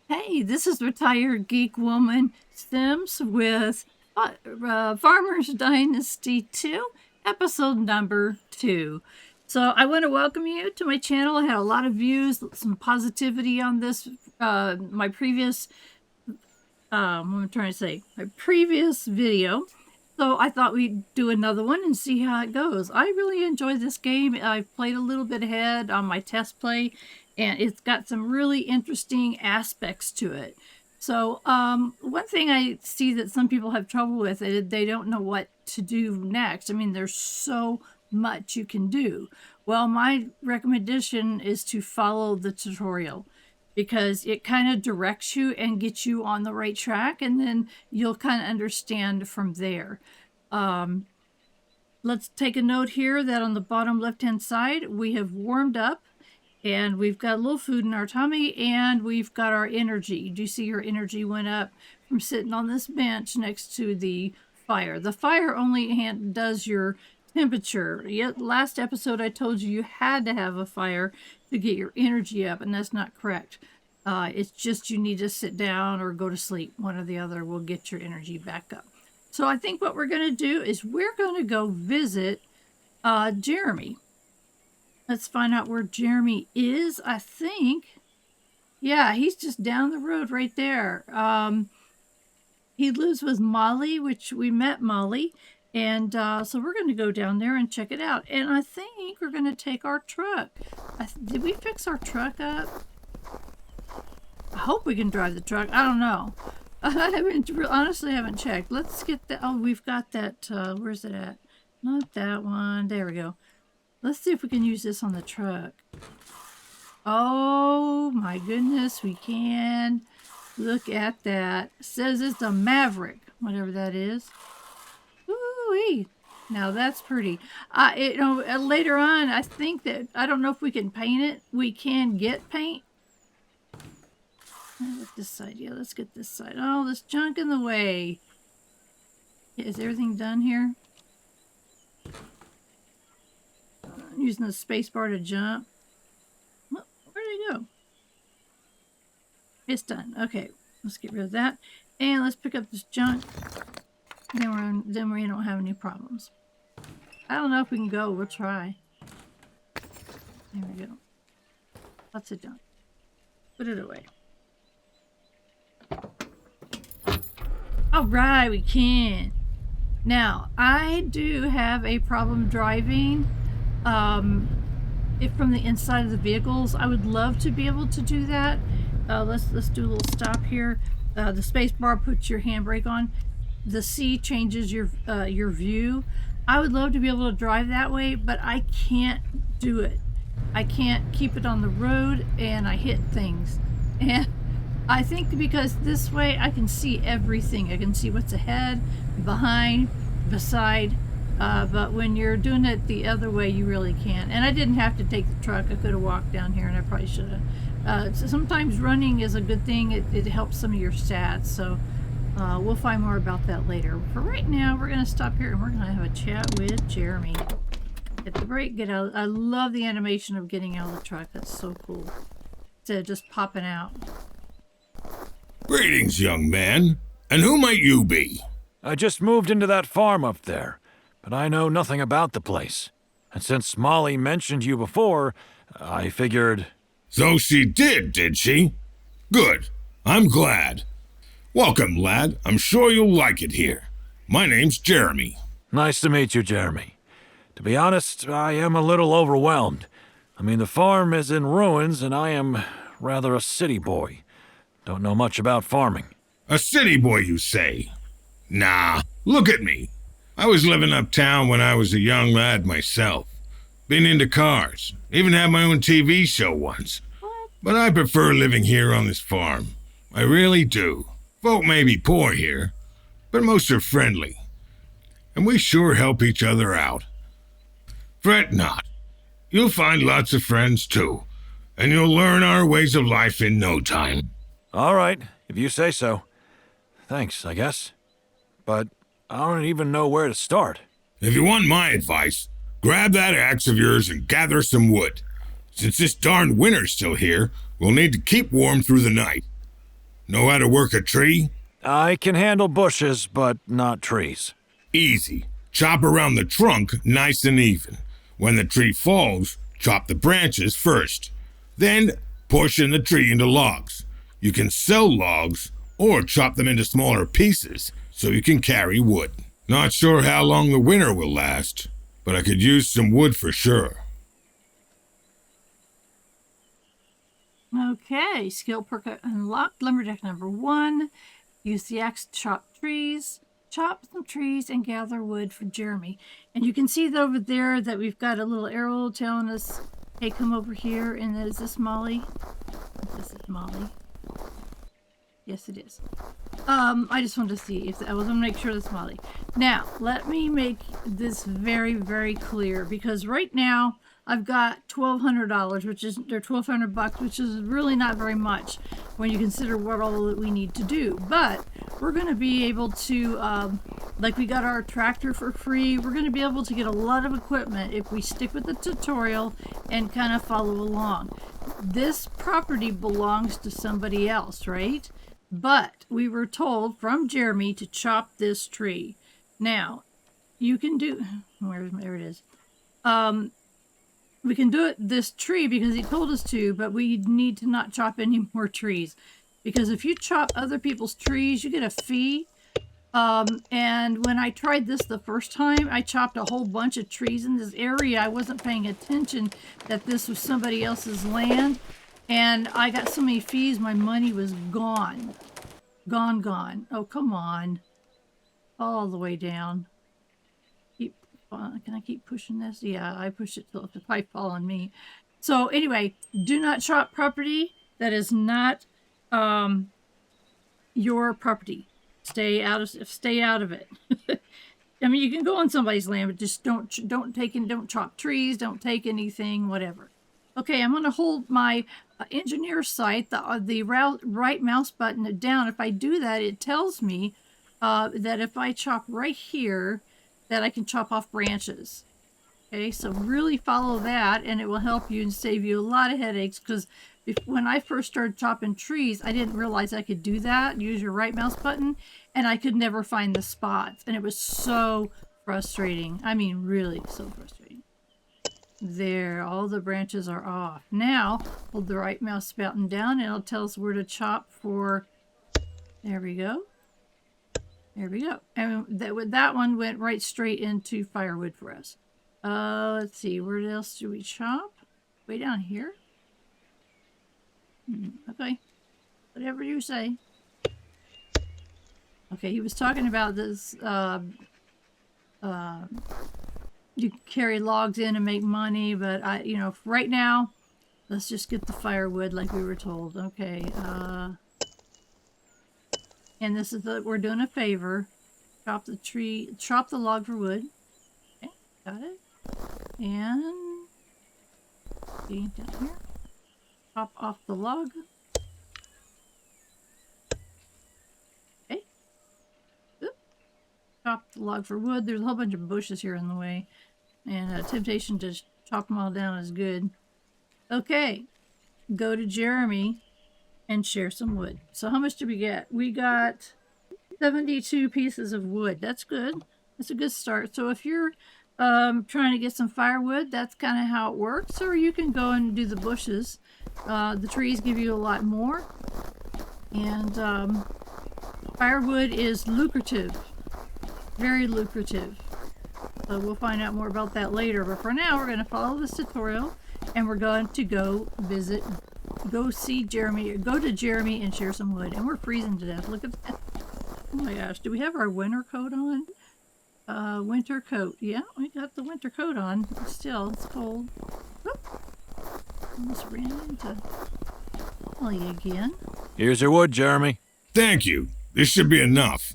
Hey, this is Retired Geek Woman Sims with Farmers Dynasty 2, episode number 2. So I want to welcome you to my channel. I had a lot of views, some positivity on this, my previous, what am I trying to say? My previous video. So I thought we'd do another one and see how it goes. I really enjoyed this game. I've played a little bit ahead on my test play, and it's got some really interesting aspects to it. So one thing I see that some people have trouble with is they don't know what to do next. I mean, there's so much you can do. Well, my recommendation is to follow the tutorial, because it kind of directs you and gets you on the right track, and then you'll kind of understand from there. Let's take a note here that on the bottom left hand side we have warmed up, and we've got a little food in our tummy, and we've got our energy. Do you see your energy went up from sitting on this bench next to the fire? The fire only does your temperature. Yet last episode I told you had to have a fire to get your energy up, and that's not correct. It's just you need to sit down or go to sleep. One or the other will get your energy back up. So I think what we're going to do is we're going to go visit Jeremy. Let's find out where Jeremy is. I think, yeah, he's just down the road right there. He lives with Molly, which we met Molly. And so we're going to go down there and check it out. And I think we're going to take our truck. Did we fix our truck up? I hope we can drive the truck. I don't know. I honestly haven't checked. Let's get that. Oh, we've got that. Where's it at? Not that one. There we go. Let's see if we can use this on the truck. Oh my goodness, we can. Look at that. It says it's a Maverick, whatever that is. Ooh-wee. Now that's pretty. Later on, I think that, I don't know if we can paint it. We can get paint. Let's this side. Yeah, let's get this side. Oh, there's junk in the way. Is everything done here? I'm using the space bar to jump. Where did it go? It's done. Okay, let's get rid of that. And let's pick up this junk. Then we don't have any problems. I don't know if we can go. We'll try. There we go. Lots of junk. Put it away. All right, we can. Now, I do have a problem driving from the inside of the vehicles. I would love to be able to do that. Let's do a little stop here. The space bar puts your handbrake on. The C changes your view. I would love to be able to drive that way, but I can't do it. I can't keep it on the road, and I hit things. And I think because this way I can see everything. I can see what's ahead, behind, beside. But when you're doing it the other way, you really can't. And I didn't have to take the truck. I could have walked down here, and I probably should have. So sometimes running is a good thing. It helps some of your stats. So we'll find more about that later. For right now, we're going to stop here, and we're going to have a chat with Jeremy. Hit the brake, get out. I love the animation of getting out of the truck. That's so cool. Instead of just popping out. Greetings, young man. And who might you be? I just moved into that farm up there, but I know nothing about the place. And since Molly mentioned you before, I figured... So she did she? Good. I'm glad. Welcome, lad. I'm sure you'll like it here. My name's Jeremy. Nice to meet you, Jeremy. To be honest, I am a little overwhelmed. I mean, the farm is in ruins, and I am rather a city boy. Don't know much about farming. A city boy, you say? Nah, look at me. I was living uptown when I was a young lad myself. Been into cars. Even had my own TV show once. But I prefer living here on this farm. I really do. Folk may be poor here, but most are friendly. And we sure help each other out. Fret not. You'll find lots of friends too. And you'll learn our ways of life in no time. All right, if you say so. Thanks, I guess. But I don't even know where to start. If you want my advice, grab that axe of yours and gather some wood. Since this darn winter's still here, we'll need to keep warm through the night. Know how to work a tree? I can handle bushes, but not trees. Easy. Chop around the trunk nice and even. When the tree falls, chop the branches first. Then portion the tree into logs. You can sell logs or chop them into smaller pieces so you can carry wood. Not sure how long the winter will last, but I could use some wood for sure. Okay, skill perk unlocked. Lumberjack number 1. Use the axe to chop trees. Chop some trees and gather wood for Jeremy. And you can see over there that we've got a little arrow telling us, hey, come over here. And is this Molly? This is Molly. Yes, it is. I just wanted to see if I was going to make sure that's Molly. Now, let me make this very, very clear, because right now I've got $1,200, which is, or $1,200, which is really not very much when you consider what all that we need to do. But we're going to be able to, like we got our tractor for free, we're going to be able to get a lot of equipment if we stick with the tutorial and kind of follow along. This property belongs to somebody else, right? But we were told from Jeremy to chop this tree. Now, you can do, there it is. We can do it this tree because he told us to, but we need to not chop any more trees. Because if you chop other people's trees, you get a fee. And when I tried this the first time, I chopped a whole bunch of trees in this area. I wasn't paying attention that this was somebody else's land. And I got so many fees, my money was gone. Gone. Oh, come on. All the way down. Can I keep pushing this? Yeah, I push it till it might fall on me. So anyway, do not chop property that is not your property. Stay out of it. I mean, you can go on somebody's land, but just don't chop trees, don't take anything, whatever. Okay, I'm going to hold my engineer sight, the right mouse button down. If I do that, it tells me that if I chop right here, that I can chop off branches. Okay, so really follow that, and it will help you and save you a lot of headaches, because when I first started chopping trees, I didn't realize I could do that. Use your right mouse button, and I could never find the spots, and it was so frustrating. I mean, really so frustrating. There, all the branches are off. Now, hold the right mouse button down, and it'll tell us where to chop for. There we go. There we go. And that one went right straight into firewood for us. Let's see. Where else do we chop? Way down here? Okay. Whatever you say. Okay, he was talking about this, you carry logs in and make money, but right now, let's just get the firewood like we were told. Okay, and this is we're doing a favor. Chop the log for wood. Okay, got it. And see down here. Chop off the log. Okay. Oop. Chop the log for wood. There's a whole bunch of bushes here in the way. And temptation to chop them all down is good. Okay. Go to Jeremy and share some wood. So how much did we get? We got 72 pieces of wood. That's good. That's a good start. So if you're trying to get some firewood, that's kind of how it works. Or you can go and do the bushes. The trees give you a lot more. And firewood is lucrative. Very lucrative. So we'll find out more about that later. But for now, we're going to follow this tutorial. And we're going to go see Jeremy, go to Jeremy and share some wood. And we're freezing to death. Look at that. Oh my gosh. Do we have our winter coat on? Winter coat. Yeah, we got the winter coat on. Still, it's cold. Whoop. Almost ran into Molly again. Here's your wood, Jeremy. Thank you. This should be enough.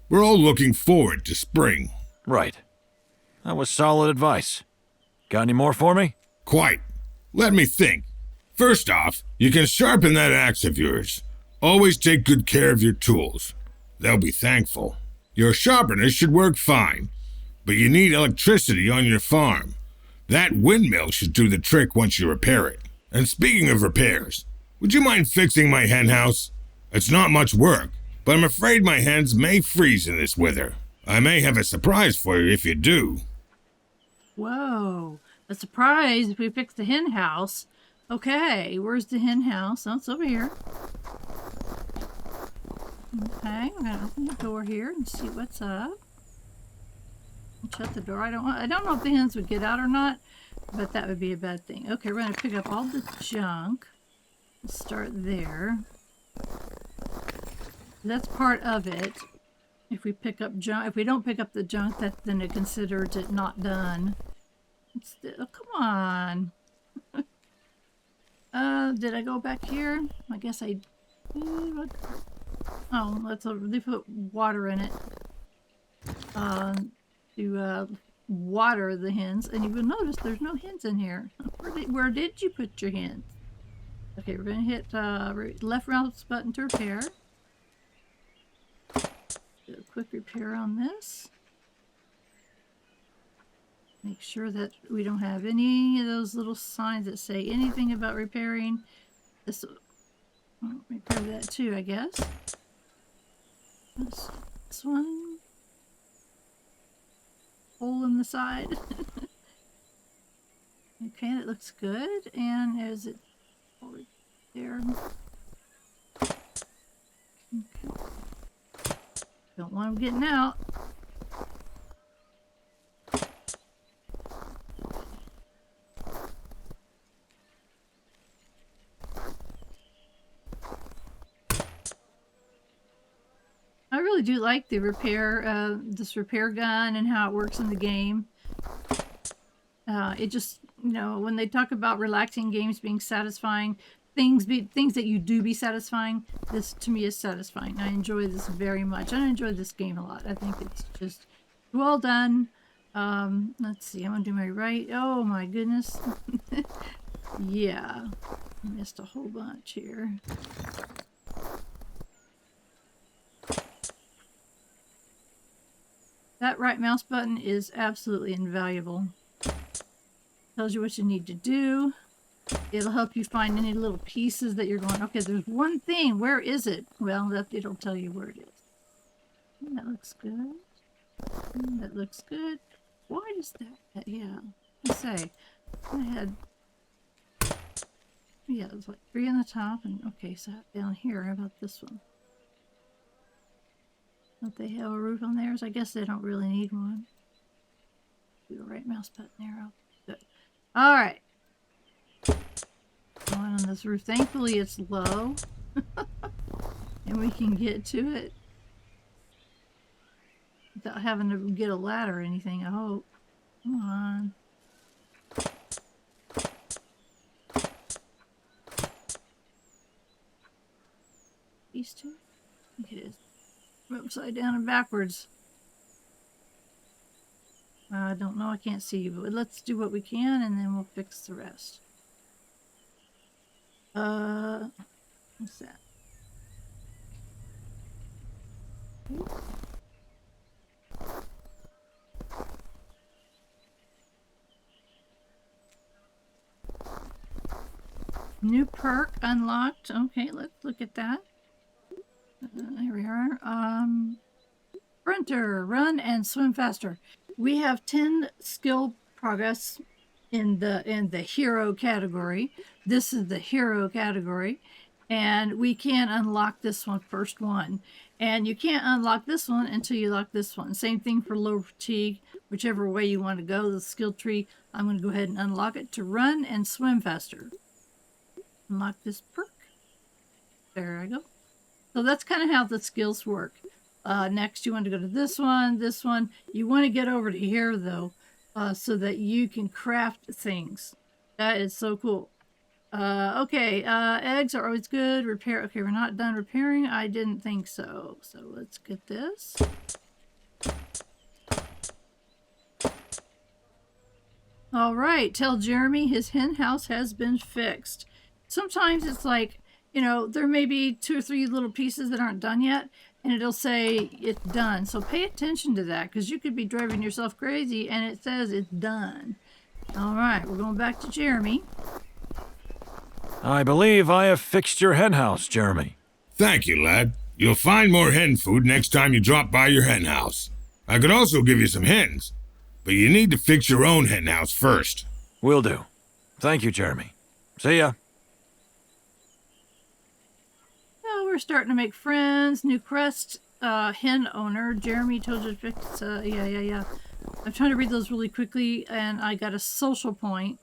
We're all looking forward to spring. Right. That was solid advice. Got any more for me? Quite. Let me think. First off, you can sharpen that axe of yours. Always take good care of your tools. They'll be thankful. Your sharpener should work fine, but you need electricity on your farm. That windmill should do the trick once you repair it. And speaking of repairs, would you mind fixing my hen house? It's not much work, but I'm afraid my hens may freeze in this weather. I may have a surprise for you if you do. Whoa, a surprise if we fix the hen house. Okay, where's the hen house? Oh, it's over here. Okay, we're gonna open the door here and see what's up. Shut the door. I don't know if the hens would get out or not, but that would be a bad thing. Okay, we're gonna pick up all the junk. Let's start there. That's part of it. If we pick up junk, if we don't pick up the junk, then it considers it not done. Oh, come on. Did I go back here? I guess I did. Oh, they put water in it. To water the hens, and you will notice there's no hens in here. Where did you put your hens? Okay, we're gonna hit left mouse button to repair. Do a quick repair on this. Make sure that we don't have any of those little signs that say anything about repairing. This will repair that too, I guess. This one. Hole in the side. Okay, that looks good. And is it over there? Okay. Don't want them getting out. I really do like the this repair gun and how it works in the game. It just, when they talk about relaxing games being satisfying, things that you do be satisfying, this to me is satisfying. I enjoy this very much. I enjoy this game a lot. I think it's just well done. Let's see, I'm gonna do my right. Oh my goodness. Yeah, I missed a whole bunch here. That right mouse button is absolutely invaluable. Tells you what you need to do. It'll help you find any little pieces that you're going, okay, there's one thing. Where is it? Well, it'll tell you where it is. That looks good. That looks good. Why does that? Yeah. Let's say I had. Yeah, it was like 3 on the top, and okay, so down here. How about this one? Don't they have a roof on theirs? I guess they don't really need one. Do the right mouse button there. Good. All right. Going on this roof. Thankfully, it's low, and we can get to it without having to get a ladder or anything. I hope. Come on. These two. I think it is. Upside down and backwards. I don't know. I can't see you, but let's do what we can, and then we'll fix the rest. What's that? New perk unlocked. Okay, let's look at that. Here we are. Sprinter, run and swim faster. We have 10 skill progress in the hero category. This is the hero category, and we can unlock this one, first one. And you can't unlock this one until you lock this one. Same thing for low fatigue, whichever way you want to go. The skill tree, I'm going to go ahead and unlock it to run and swim faster. Unlock this perk. There I go. So that's kind of how the skills work. Next, you want to go to this one, this one. You want to get over to here, though, so that you can craft things. That is so cool. Okay, eggs are always good. Repair. Okay, we're not done repairing. I didn't think so. So let's get this. All right, tell Jeremy his hen house has been fixed. Sometimes it's like, there may be 2 or 3 little pieces that aren't done yet, and it'll say it's done. So pay attention to that, because you could be driving yourself crazy and it says it's done. All right, we're going back to Jeremy. I believe I have fixed your hen house, Jeremy. Thank you, lad. You'll find more hen food next time you drop by your hen house. I could also give you some hens, but you need to fix your own hen house first. Will do. Thank you, Jeremy. See ya. Oh, we're starting to make friends. New Crest hen owner. Jeremy told you to fix. Yeah. I'm trying to read those really quickly, and I got a social point.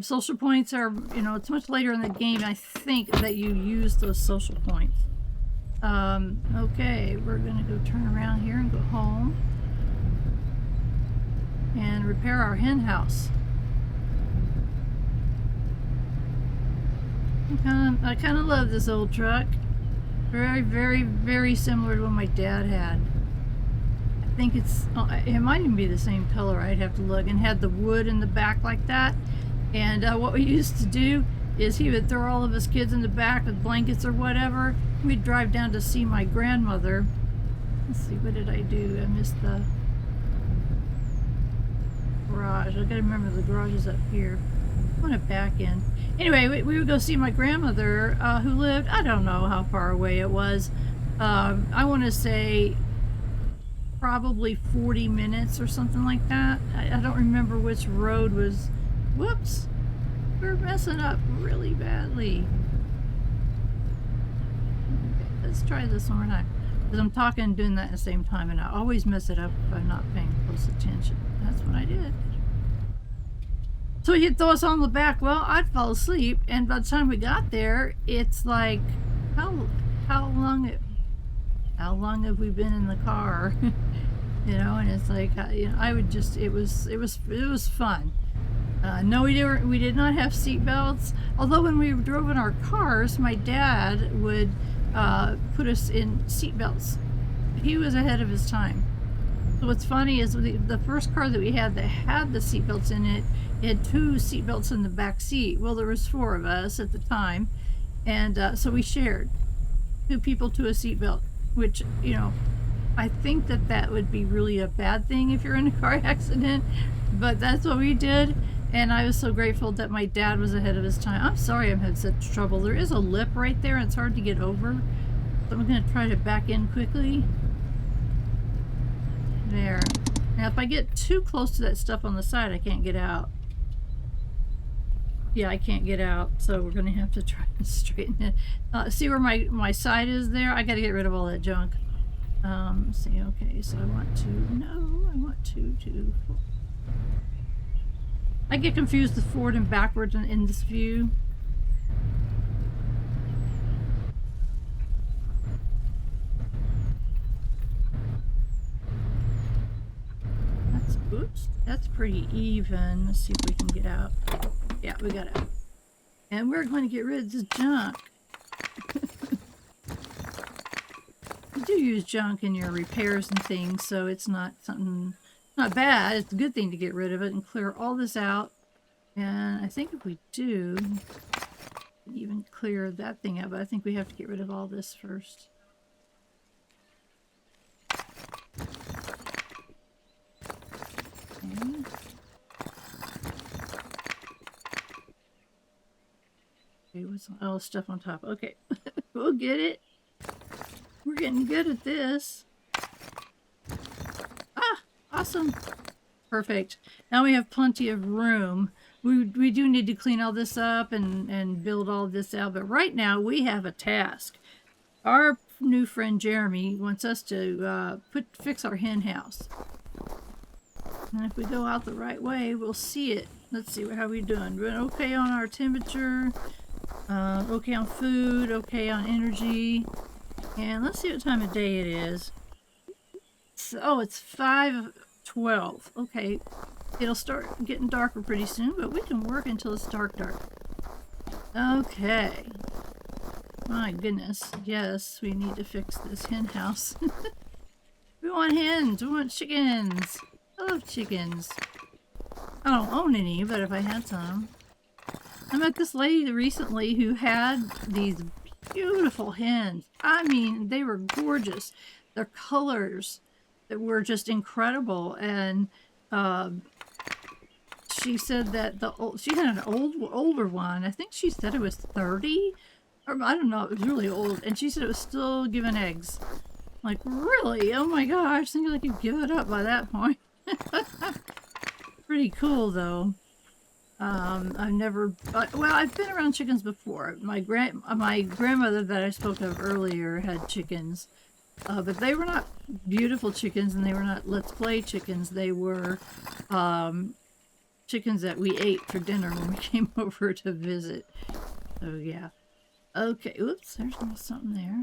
Social points are, it's much later in the game, I think, that you use those social points. Okay, we're gonna go turn around here and go home and repair our hen house. I kind of love this old truck. Very, very, very similar to what my dad had. I think it might even be the same color. I'd have to look. And had the wood in the back like that. And what we used to do is he would throw all of his kids in the back with blankets or whatever. We'd drive down to see my grandmother. Let's see, what did I do? I missed the garage. I gotta remember the garage is up here. I want it back in. Anyway, we would go see my grandmother who lived, I don't know how far away it was. I want to say probably 40 minutes or something like that. I don't remember which road was. Whoops, we're messing up really badly. Okay, let's try this one more time. Because I'm talking and doing that at the same time, and I always mess it up if I'm not paying close attention. That's what I did. So he'd throw us on the back. Well, I'd fall asleep, and by the time we got there, it's like, how long have we been in the car? And it's like, I would just, it was fun. No, we did not have seat belts. Although when we drove in our cars, my dad would put us in seat belts. He was ahead of his time. So what's funny is the first car that we had that had the seat belts in it, it had 2 seat belts in the back seat. Well, there was 4 of us at the time, and so we shared 2 people to a seat belt, which I think that would be really a bad thing if you're in a car accident, but that's what we did. And I was so grateful that my dad was ahead of his time. I'm sorry I'm having such trouble. There is a lip right there, and it's hard to get over. So I'm going to try to back in quickly. There. Now, if I get too close to that stuff on the side, I can't get out. Yeah, I can't get out, so we're going to have to try to straighten it. See where my side is there? I got to get rid of all that junk. See, okay, so I want to... I get confused with forward and backward in this view. That's pretty even. Let's see if we can get out. Yeah, we got out. And we're going to get rid of this junk. You do use junk in your repairs and things, so it's not bad. It's a good thing to get rid of it and clear all this out. And I think if we do, even clear that thing out, but I think we have to get rid of all this first. Okay. Okay, what's all the stuff on top? Okay, we'll get it. We're getting good at this. Ah, awesome. Perfect. Now we have plenty of room. We do need to clean all this up and build all this out, but right now we have a task. Our new friend Jeremy wants us to fix our hen house. And if we go out the right way, we'll see it. Let's see how we're doing. We're okay on our temperature, okay on food, okay on energy. And let's see what time of day it is. Oh, it's 5:12. Okay, it'll start getting darker pretty soon, but we can work until it's dark. Okay. My goodness. Yes, we need to fix this hen house. We want hens. We want chickens. I love chickens. I don't own any, but if I had some. I met this lady recently who had these beautiful hens. I mean, they were gorgeous. Their colors were just incredible. And she said that she had an older one. I think she said it was 30. Or I don't know, it was really old. And she said it was still giving eggs. Like, really? Oh my gosh, thinking I could give it up by that point. Pretty cool, though. I've never, well, I've been around chickens before. My grandmother that I spoke of earlier had chickens, but they were not beautiful chickens, and they were not let's play chickens. They were chickens that we ate for dinner when we came over to visit. So yeah. Okay. Oops. There's something there.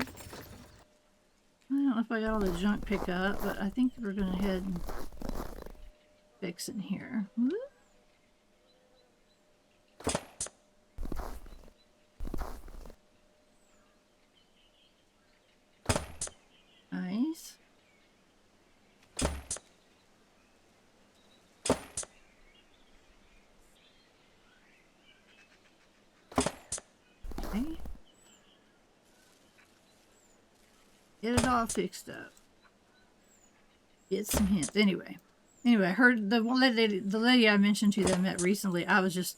I don't know if I got all the junk picked up, but I think we're gonna head and fix in here. Whoop. Nice. Okay. Get it all fixed up. Get some hints. Anyway, I heard the lady I mentioned to you that I met recently. I was just,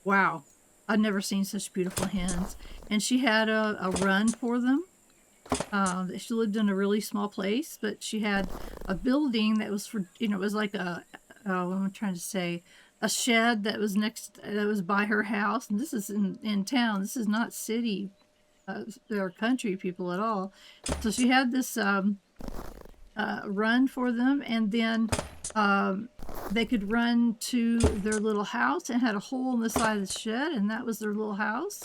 wow. I'd never seen such beautiful hens. And she had a run for them. She lived in a really small place, but she had a building that was for, it was like a, what am I trying to say? A shed that was that was by her house. And this is in town. This is not city or country people at all. So she had this run for them, and then they could run to their little house and had a hole in the side of the shed, and that was their little house.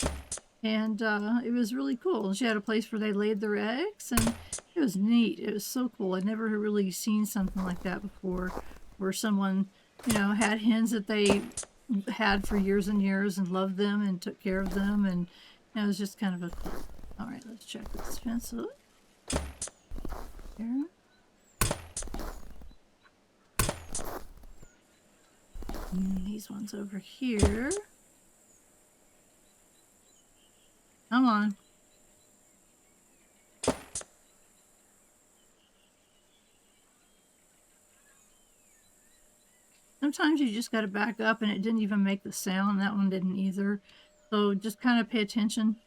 And it was really cool. She had a place where they laid their eggs, and it was neat. It was so cool. I'd never really seen something like that before, where someone, had hens that they had for years and years and loved them and took care of them, and it was just kind of a cool. All right, let's check this fence. Here. These ones over here. Come on. Sometimes you just got to back up, and it didn't even make the sound. That one didn't either. So just kind of pay attention.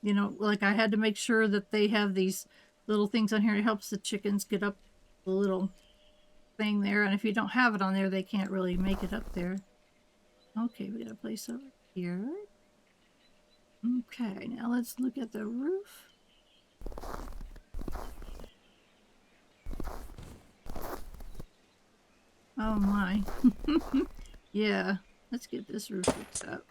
Like I had to make sure that they have these little things on here. It helps the chickens get up the little thing there. And if you don't have it on there, they can't really make it up there. Okay, we got a place over here. Okay, now let's look at the roof. Oh my. Yeah, let's get this roof fixed up.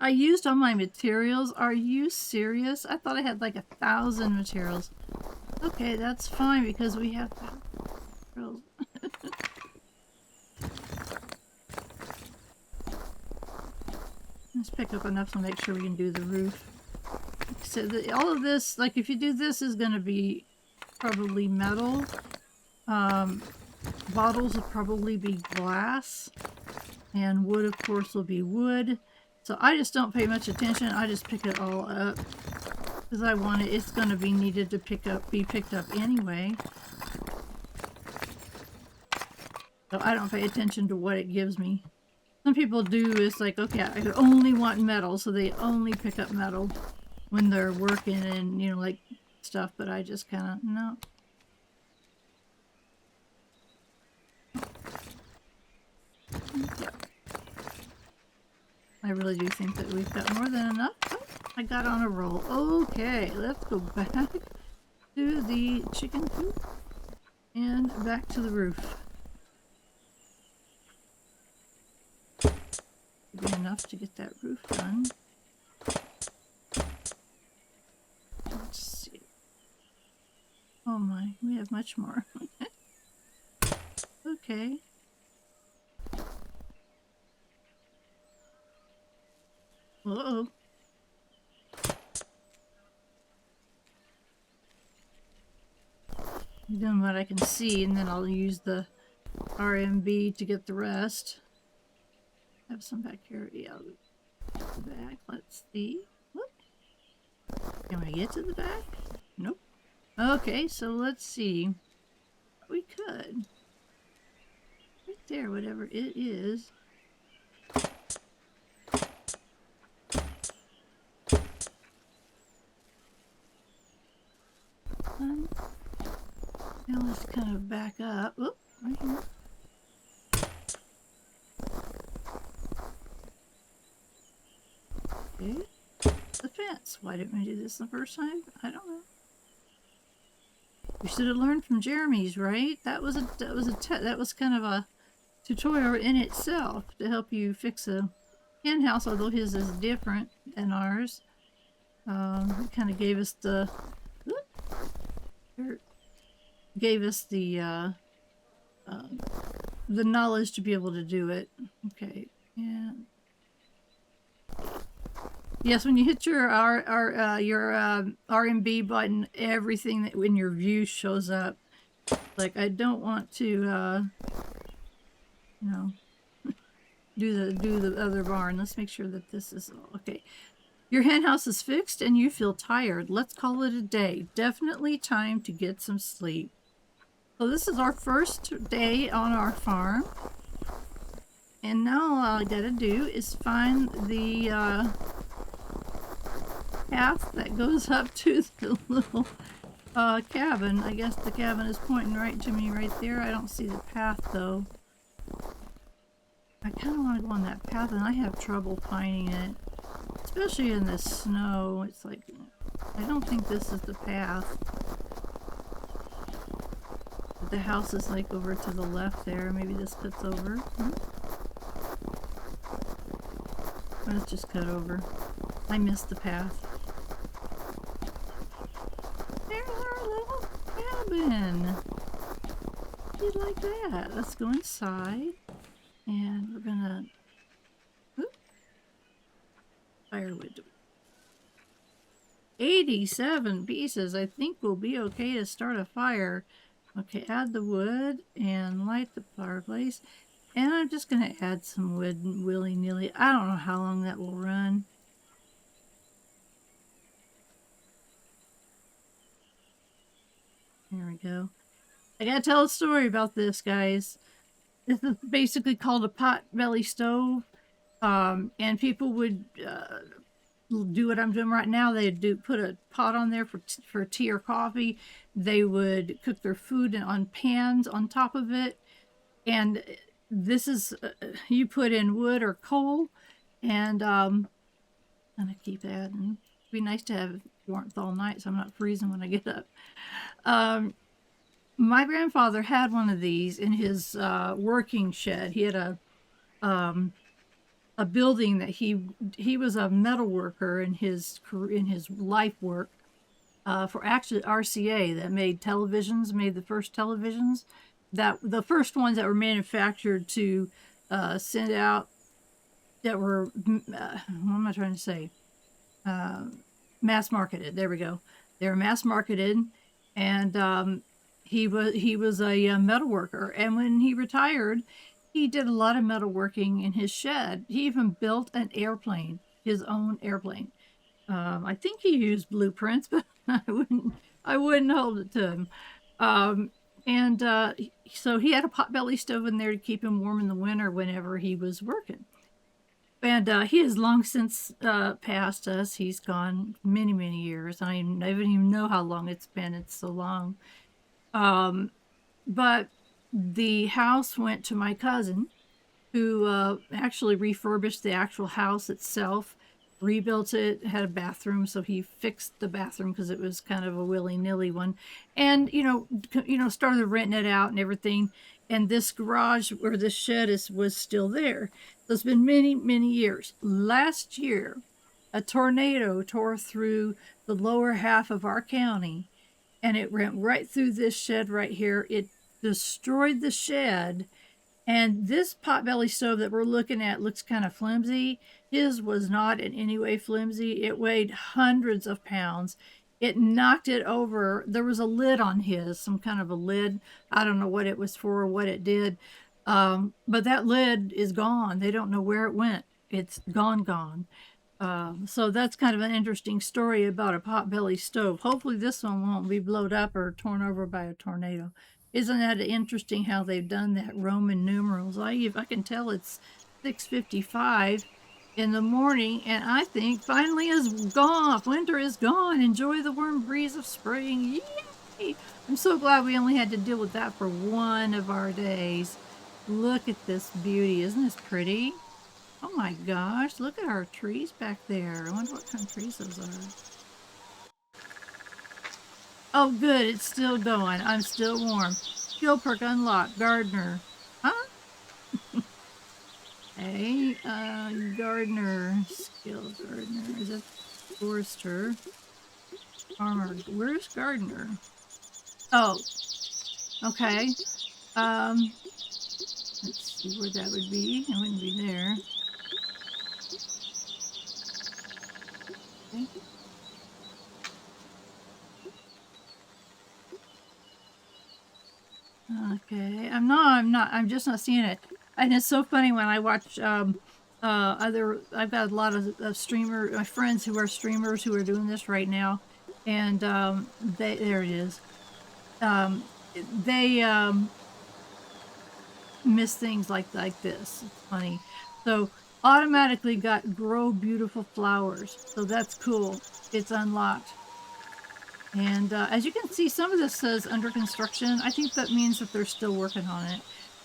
I used all my materials. Are you serious? I thought I had like 1,000 materials. Okay, that's fine because we have materials. Let's pick up enough to make sure we can do the roof. So all of this, like if you do this, is going to be probably metal. Bottles will probably be glass. And wood, of course, will be wood. So I just don't pay much attention. I just pick it all up. Because I want it, it's going to be needed to be picked up anyway. So I don't pay attention to what it gives me. Some people do, it's like, okay, I only want metal, so they only pick up metal when they're working and, like stuff, but I just kind of, no. Yep. I really do think that we've got more than enough. Oh, I got on a roll. Okay, let's go back to the chicken coop and back to the roof. Be enough to get that roof done. Let's see. Oh my, we have much more. Okay. Uh-oh. I'm doing what I can see, and then I'll use the RMB to get the rest. Have some back here. Yeah, back. Let's see. Whoop. Can we get to the back? Nope. Okay, so let's see. We could. Right there, whatever it is. one. Now let's kind of back up. Oop, right here. Okay. The fence. Why didn't we do this the first time? I don't know. We should have learned from Jeremy's, right? That was kind of a tutorial in itself to help you fix a hen house, although his is different than ours. It kind of gave us the the knowledge to be able to do it. Okay, yeah. Yes, when you hit your RMB button, everything that in your view shows up. Like, I don't want to, you know, do the other barn. Let's make sure that this is okay. Your hen house is fixed and you feel tired. Let's call it a day. Definitely time to get some sleep. So this is our first day on our farm. And now all I gotta do is find the path that goes up to the little cabin. I guess the cabin is pointing right to me right there. I don't see the path though. I kind of want to go on that path and I have trouble finding it. Especially in the snow. It's like, I don't think this is the path. But the house is like over to the left there. Maybe this cuts over. Let's just cut over. I missed the path. There's our little cabin. You'd like that. Let's go inside. And we're gonna... Firewood. 87 pieces. I think we'll be okay to start a fire. Okay, add the wood and light the fireplace. And I'm just going to add some wood willy-nilly. I don't know how long that will run. There we go. I gotta tell a story about this, guys. This is basically called a pot-belly stove. And people would do what I'm doing right now. They'd put a pot on there for tea or coffee. They would cook their food on pans on top of it. And this is, you put in wood or coal. And I'm going to keep adding. It'd be nice to have warmth all night so I'm not freezing when I get up. My grandfather had one of these in his working shed. He had a building that he was a metal worker in his life work for actually RCA that made televisions, made the first televisions, that the first ones that were manufactured to send out, that were what am I trying to say, mass marketed. There we go. They were mass marketed, and he was a metal worker, and when he retired, he did a lot of metalworking in his shed. He even built an airplane, his own airplane. I think he used blueprints, but I wouldn't hold it to him. So he had a potbelly stove in there to keep him warm in the winter whenever he was working. And he has long since passed us. He's gone many, many years. I don't even know how long it's been. It's so long. But the house went to my cousin, who actually refurbished the actual house itself, rebuilt it, had a bathroom, so he fixed the bathroom because it was kind of a willy-nilly one, and started renting it out and everything. And this garage where this shed was still there. So it's been many, many years. Last year, a tornado tore through the lower half of our county, and it went right through this shed right here. It destroyed the shed, and this potbelly stove that we're looking at looks kind of flimsy. His was not in any way flimsy. It weighed hundreds of pounds. It knocked it over. There was a lid on his, some kind of a lid. I don't know what it was for or what it did, but that lid is gone. They don't know where it went. It's gone. So that's kind of an interesting story about a potbelly stove. Hopefully this one won't be blown up or torn over by a tornado. Isn't that interesting how they've done that Roman numerals? I can tell it's 6:55 in the morning, and I think finally is gone. Winter is gone. Enjoy the warm breeze of spring. Yeah! I'm so glad we only had to deal with that for one of our days. Look at this beauty. Isn't this pretty? Oh my gosh, look at our trees back there. I wonder what kind of trees those are. Oh good, it's still going. I'm still warm. Skill perk unlocked. Gardener. Huh? Hey, gardener. Skill gardener. Is that forester? Farmer. Where's gardener? Oh. Okay. Let's see where that would be. It wouldn't be there. Okay. I'm just not seeing it. And it's so funny when I watch I've got a lot of my friends who are streamers who are doing this right now, and there it is. They miss things like this. It's funny. So automatically got grow beautiful flowers. So that's cool. It's unlocked. And as you can see, some of this says under construction. I think that means that they're still working on it.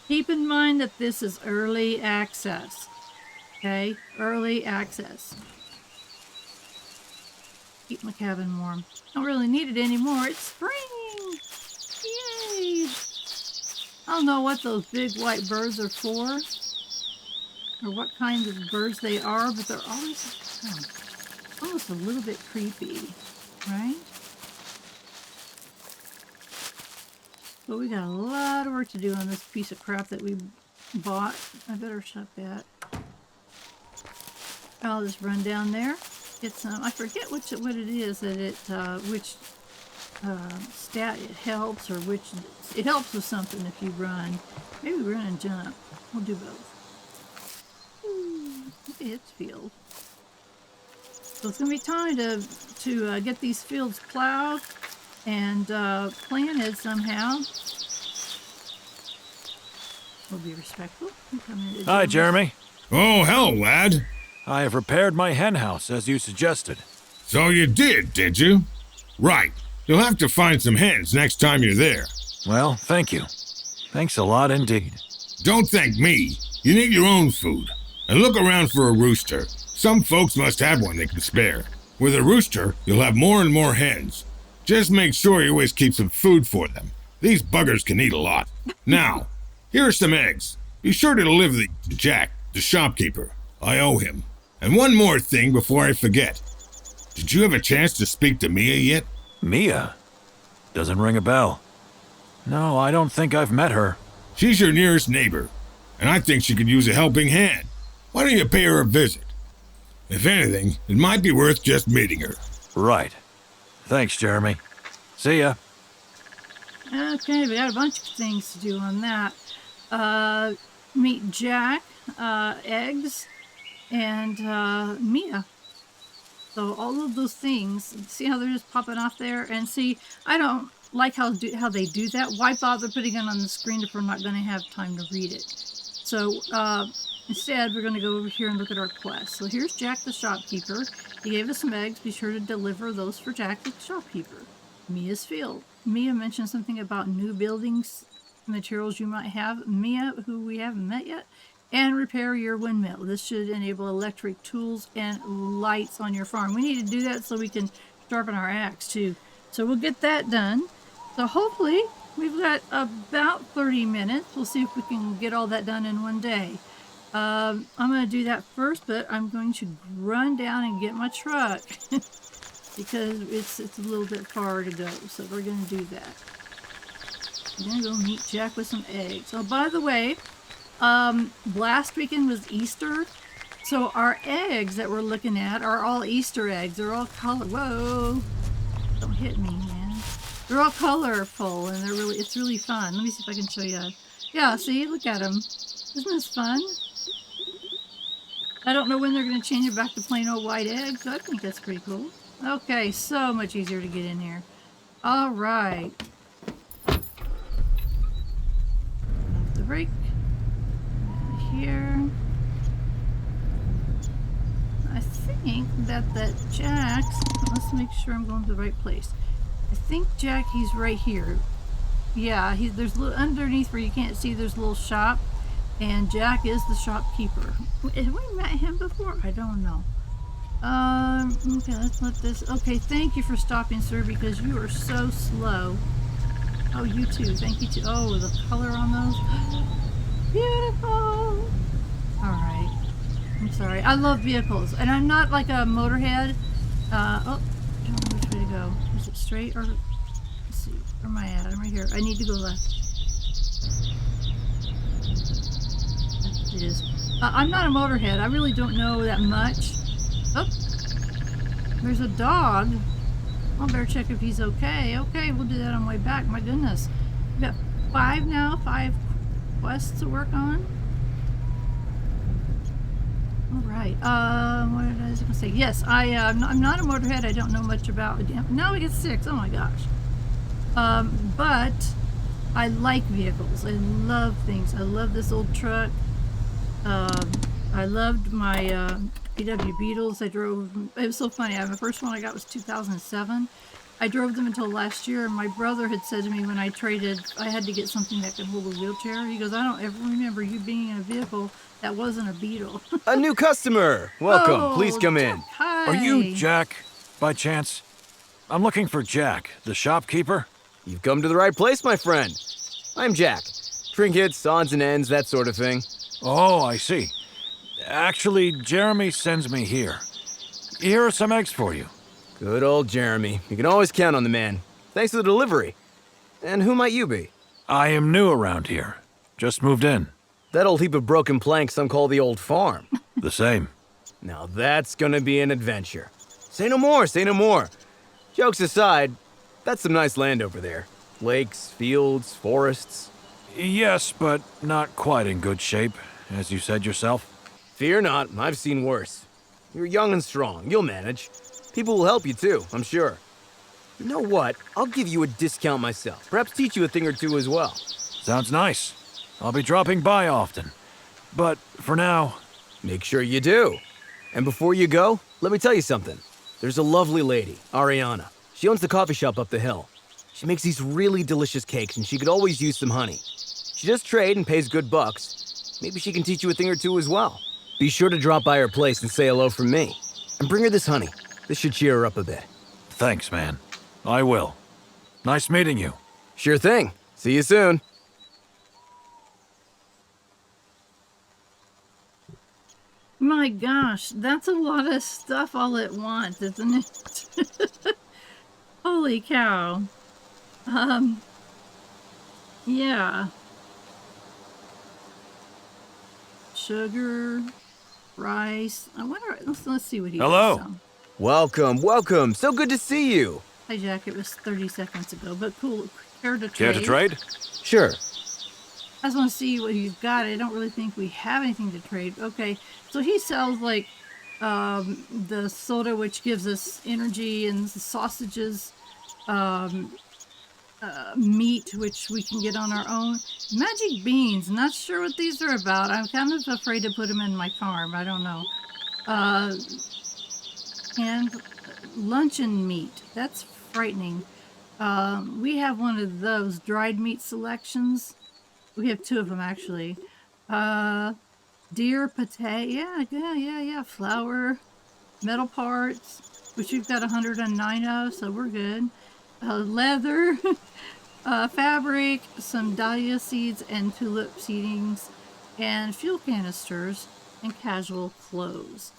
Keep in mind that this is early access. Okay, early access. Keep my cabin warm. Don't really need it anymore. It's spring! Yay! I don't know what those big white birds are for, or what kind of birds they are, but they're always almost a little bit creepy, right? But we got a lot of work to do on this piece of crap that we bought. I better shut that. I'll just run down there, get some. I forget what it is that which stat it helps, or which it helps with something if you run. Maybe run and jump. We'll do both. Okay, it's field. So it's gonna be time to get these fields plowed and planted somehow. We'll be respectful. Hi, Jeremy. Oh, hello, lad. I have repaired my hen house as you suggested. So you did you? Right. You'll have to find some hens next time you're there. Well, thank you. Thanks a lot indeed. Don't thank me. You need your own food. And look around for a rooster. Some folks must have one they can spare. With a rooster, you'll have more and more hens. Just make sure you always keep some food for them. These buggers can eat a lot. Now, here are some eggs. Be sure to deliver these to Jack, the shopkeeper. I owe him. And one more thing before I forget. Did you have a chance to speak to Mia yet? Mia? Doesn't ring a bell. No, I don't think I've met her. She's your nearest neighbor, and I think she could use a helping hand. Why don't you pay her a visit? If anything, it might be worth just meeting her. Right. Thanks, Jeremy. See ya. Okay, we got a bunch of things to do on that. Meet Jack, eggs, and Mia. So all of those things, see how they're just popping off there? And see, I don't like how they do that. Why bother putting it on the screen if we're not going to have time to read it? So instead, we're going to go over here and look at our quest. So here's Jack the shopkeeper. He gave us some eggs. Be sure to deliver those for Jack the shopkeeper. Mia's field. Mia mentioned something about new buildings, materials you might have. Mia, who we haven't met yet. And repair your windmill. This should enable electric tools and lights on your farm. We need to do that so we can sharpen our axe too. So we'll get that done. So hopefully we've got about 30 minutes. We'll see if we can get all that done in one day. I'm going to do that first, but I'm going to run down and get my truck because it's a little bit far to go. So we're going to do that. I'm going to go meet Jack with some eggs. Oh, by the way, last weekend was Easter, so our eggs that we're looking at are all Easter eggs. They're all whoa, don't hit me, man. They're all colorful, and it's really fun. Let me see if I can show you. Yeah, see, look at them. Isn't this fun? I don't know when they're going to change it back to plain old white eggs, but I think that's pretty cool. Okay, so much easier to get in here. All right. Off the brake. Here. I think that Jack's, let's make sure I'm going to the right place. I think, Jack, he's right here. Yeah, there's a little underneath where you can't see, there's a little shop. And Jack is the shopkeeper. Have we met him before? I don't know. Okay, let's let this. Okay, thank you for stopping, sir, because you are so slow. Oh, you too. Thank you too. Oh, the color on those. Beautiful. All right. I'm sorry. I love vehicles, and I'm not like a motorhead. Oh, I don't know which way to go. Is it straight or? Let's see. Where am I at? I'm right here. I need to go left. It is. I'm not a motorhead. I really don't know that much. Oh, there's a dog. I better check if he's okay. Okay, we'll do that on the way back. My goodness. We've got 5 now, 5 quests to work on. All right. What did I was gonna say? Yes, I'm not a motorhead. I don't know much about. Now we get 6. Oh my gosh. But I like vehicles. I love things. I love this old truck. I loved my VW Beetles. I drove. It was so funny. The first one I got was 2007. I drove them until last year, and my brother had said to me when I traded, I had to get something that could hold a wheelchair. He goes, I don't ever remember you being in a vehicle that wasn't a Beetle. A new customer! Welcome. Oh, Please come in. Jack, hi. Are you Jack, by chance? I'm looking for Jack, the shopkeeper. You've come to the right place, my friend. I'm Jack. Trinkets, odds and ends, that sort of thing. Oh, I see. Actually, Jeremy sends me here. Here are some eggs for you. Good old Jeremy. You can always count on the man. Thanks for the delivery. And who might you be? I am new around here. Just moved in. That old heap of broken planks some call the old farm. The same. Now that's gonna be an adventure. Say no more, say no more. Jokes aside, that's some nice land over there. Lakes, fields, forests. Yes, but not quite in good shape, as you said yourself. Fear not, I've seen worse. You're young and strong, you'll manage. People will help you too, I'm sure. You know what? I'll give you a discount myself. Perhaps teach you a thing or two as well. Sounds nice. I'll be dropping by often. But for now... Make sure you do. And before you go, let me tell you something. There's a lovely lady, Ariana. She owns the coffee shop up the hill. She makes these really delicious cakes, and she could always use some honey. She does trade and pays good bucks. Maybe she can teach you a thing or two as well. Be sure to drop by her place and say hello from me. And bring her this honey. This should cheer her up a bit. Thanks, man. I will. Nice meeting you. Sure thing. See you soon. My gosh, that's a lot of stuff all at once, isn't it? Holy cow. Yeah. Sugar, rice. I wonder, let's see what he Hello. does. Welcome, welcome. So good to see you. Hi, Jack. It was 30 seconds ago, but cool. Care to trade? Care to trade? Sure. I just want to see what he's got. I don't really think we have anything to trade. Okay, so he sells like the soda, which gives us energy, and the sausages, meat, which we can get on our own. Magic beans. Not sure what these are about. I'm kind of afraid to put them in my farm. I don't know. And luncheon meat. That's frightening. We have one of those dried meat selections. We have 2 of them actually. Deer pate. Yeah. Flour, metal parts, which we've got 109 of, so we're good. Leather, fabric, some dahlia seeds and tulip seedings, and fuel canisters, and casual clothes.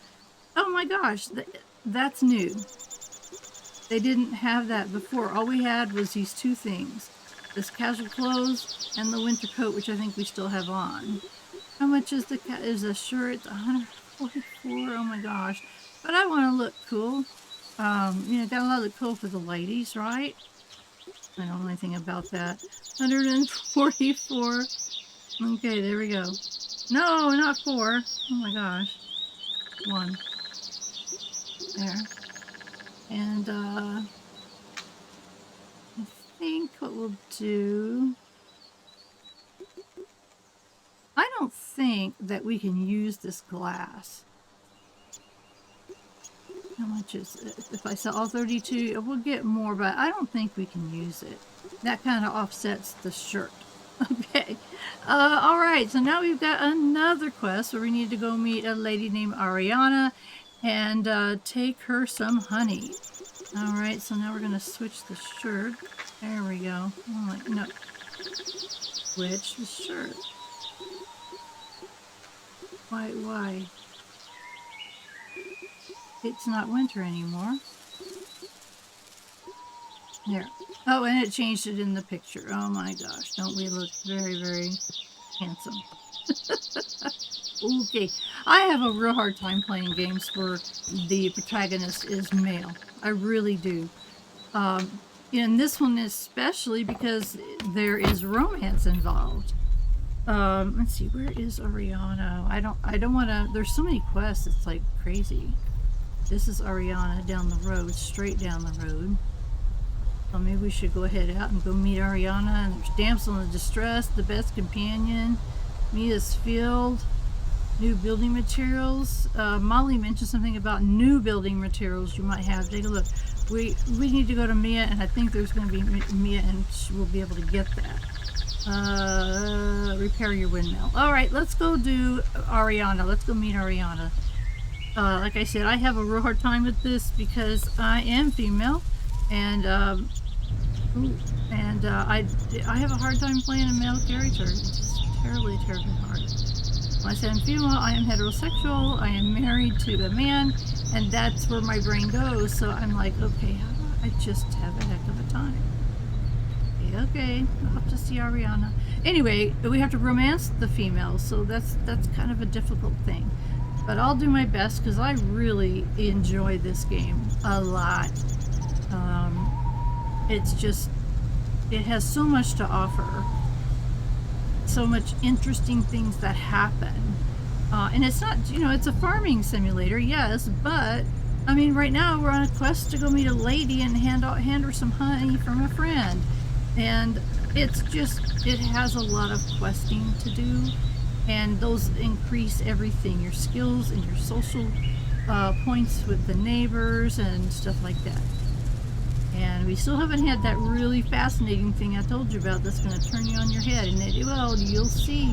Oh my gosh, that's new. They didn't have that before. All we had was these 2 things. This casual clothes and the winter coat, which I think we still have on. How much is the shirt? It's 144. Oh my gosh. But I want to look cool. Gotta look cool for the ladies, right? I don't know anything about that. 144. Okay, there we go. No, not 4. Oh my gosh. 1. There. And, I think what we'll do... I don't think that we can use this glass. How much is it? If I sell all 32, we'll get more, but I don't think we can use it. That kind of offsets the shirt. Okay. All right. So now we've got another quest where we need to go meet a lady named Ariana and take her some honey. All right. So now we're going to switch the shirt. There we go. Oh, no. Switch the shirt. Why? It's not winter anymore. There. Oh, and it changed it in the picture. Oh my gosh. Don't we look very, very handsome? Okay. I have a real hard time playing games where the protagonist is male. I really do. In this one especially because there is romance involved. Let's see. Where is Ariana? I don't want to... There's so many quests. It's like crazy. This is Ariana down the road, straight down the road. So maybe we should go ahead out and go meet Ariana. And there's Damsel in Distress, the best companion, Mia's Field, new building materials. Molly mentioned something about new building materials you might have. Take a look. We need to go to Mia, and I think there's going to be Mia, and we'll be able to get that. Repair your windmill. All right, let's go do Ariana. Let's go meet Ariana. Like I said, I have a real hard time with this because I am female, and I have a hard time playing a male character. It's just terribly, terribly hard. When I say I'm female, I am heterosexual. I am married to a man, and that's where my brain goes. So I'm like, okay, how do I just have a heck of a time? Okay, I'll have to see Ariana. Anyway, we have to romance the females, so that's kind of a difficult thing. But I'll do my best because I really enjoy this game a lot. It's just, it has so much to offer. So much interesting things that happen. And it's not, it's a farming simulator, yes, but, I mean, right now we're on a quest to go meet a lady and hand her some honey from a friend. And it's just, it has a lot of questing to do. And those increase everything, your skills and your social points with the neighbors and stuff like that. And we still haven't had that really fascinating thing I told you about that's going to turn you on your head. And you'll see.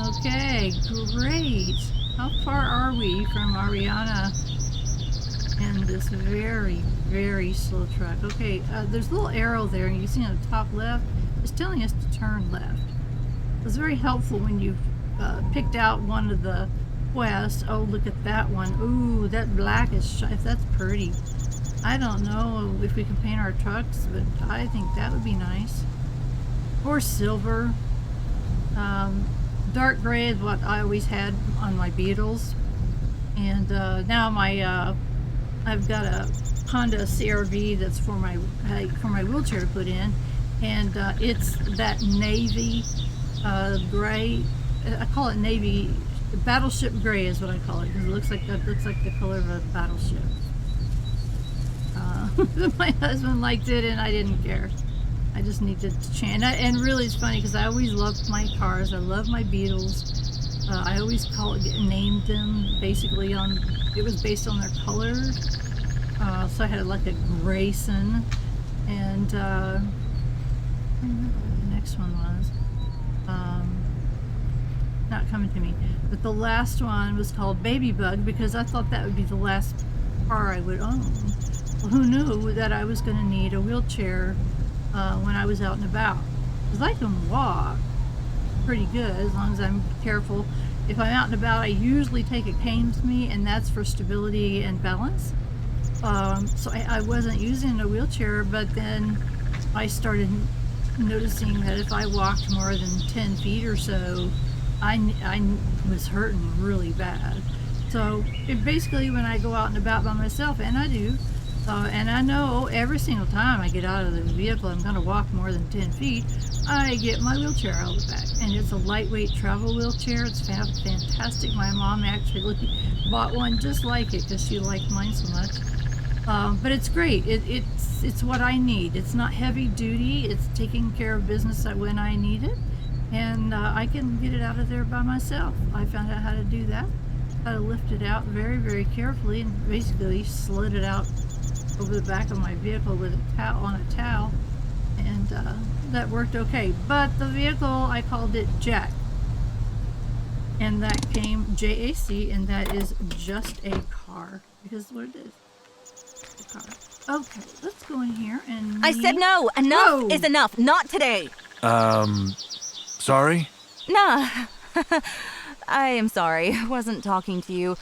Okay, great. How far are we from Ariana and this very, very slow truck? Okay, there's a little arrow there, and you see on the top left, it's telling us to turn left. It's very helpful when you've picked out one of the quests. Oh, look at that one. Ooh, that black is that's pretty. I don't know if we can paint our trucks, but I think that would be nice. Or silver. Dark gray is what I always had on my Beetles. And now I've got a Honda CRV that's for my wheelchair to put in, and it's that navy gray. I call it navy battleship gray is what I call it because it looks like the color of a battleship. My husband liked it and I didn't care. I just needed to change. And really, it's funny because I always loved my cars. I love my Beetles. I always named them basically it was based on their color. So I had like a Grayson, and I don't remember what the next one was. Not coming to me. But the last one was called Baby Bug because I thought that would be the last car I would own. Well, who knew that I was going to need a wheelchair when I was out and about? Because I can walk pretty good as long as I'm careful. If I'm out and about, I usually take a cane with me, and that's for stability and balance. So I wasn't using a wheelchair, but then I started noticing that if I walked more than 10 feet or so, I was hurting really bad. So basically when I go out and about by myself, and I do, and I know every single time I get out of the vehicle I'm going to walk more than 10 feet, I get my wheelchair out of the back. And it's a lightweight travel wheelchair. It's fantastic. My mom actually bought one just like it because she liked mine so much. But it's great. It's what I need. It's not heavy duty. It's taking care of business when I need it. And I can get it out of there by myself. I found out how to do that. Gotta lift it out very, very carefully and basically slid it out over the back of my vehicle with a towel on a towel, and that worked okay. But the vehicle, I called it Jack, and that came JAC, and that is just a car, because what it is, a car. Okay, let's go in here and I said no. Enough is enough. Not today. Sorry? Nah. I am sorry. Wasn't talking to you.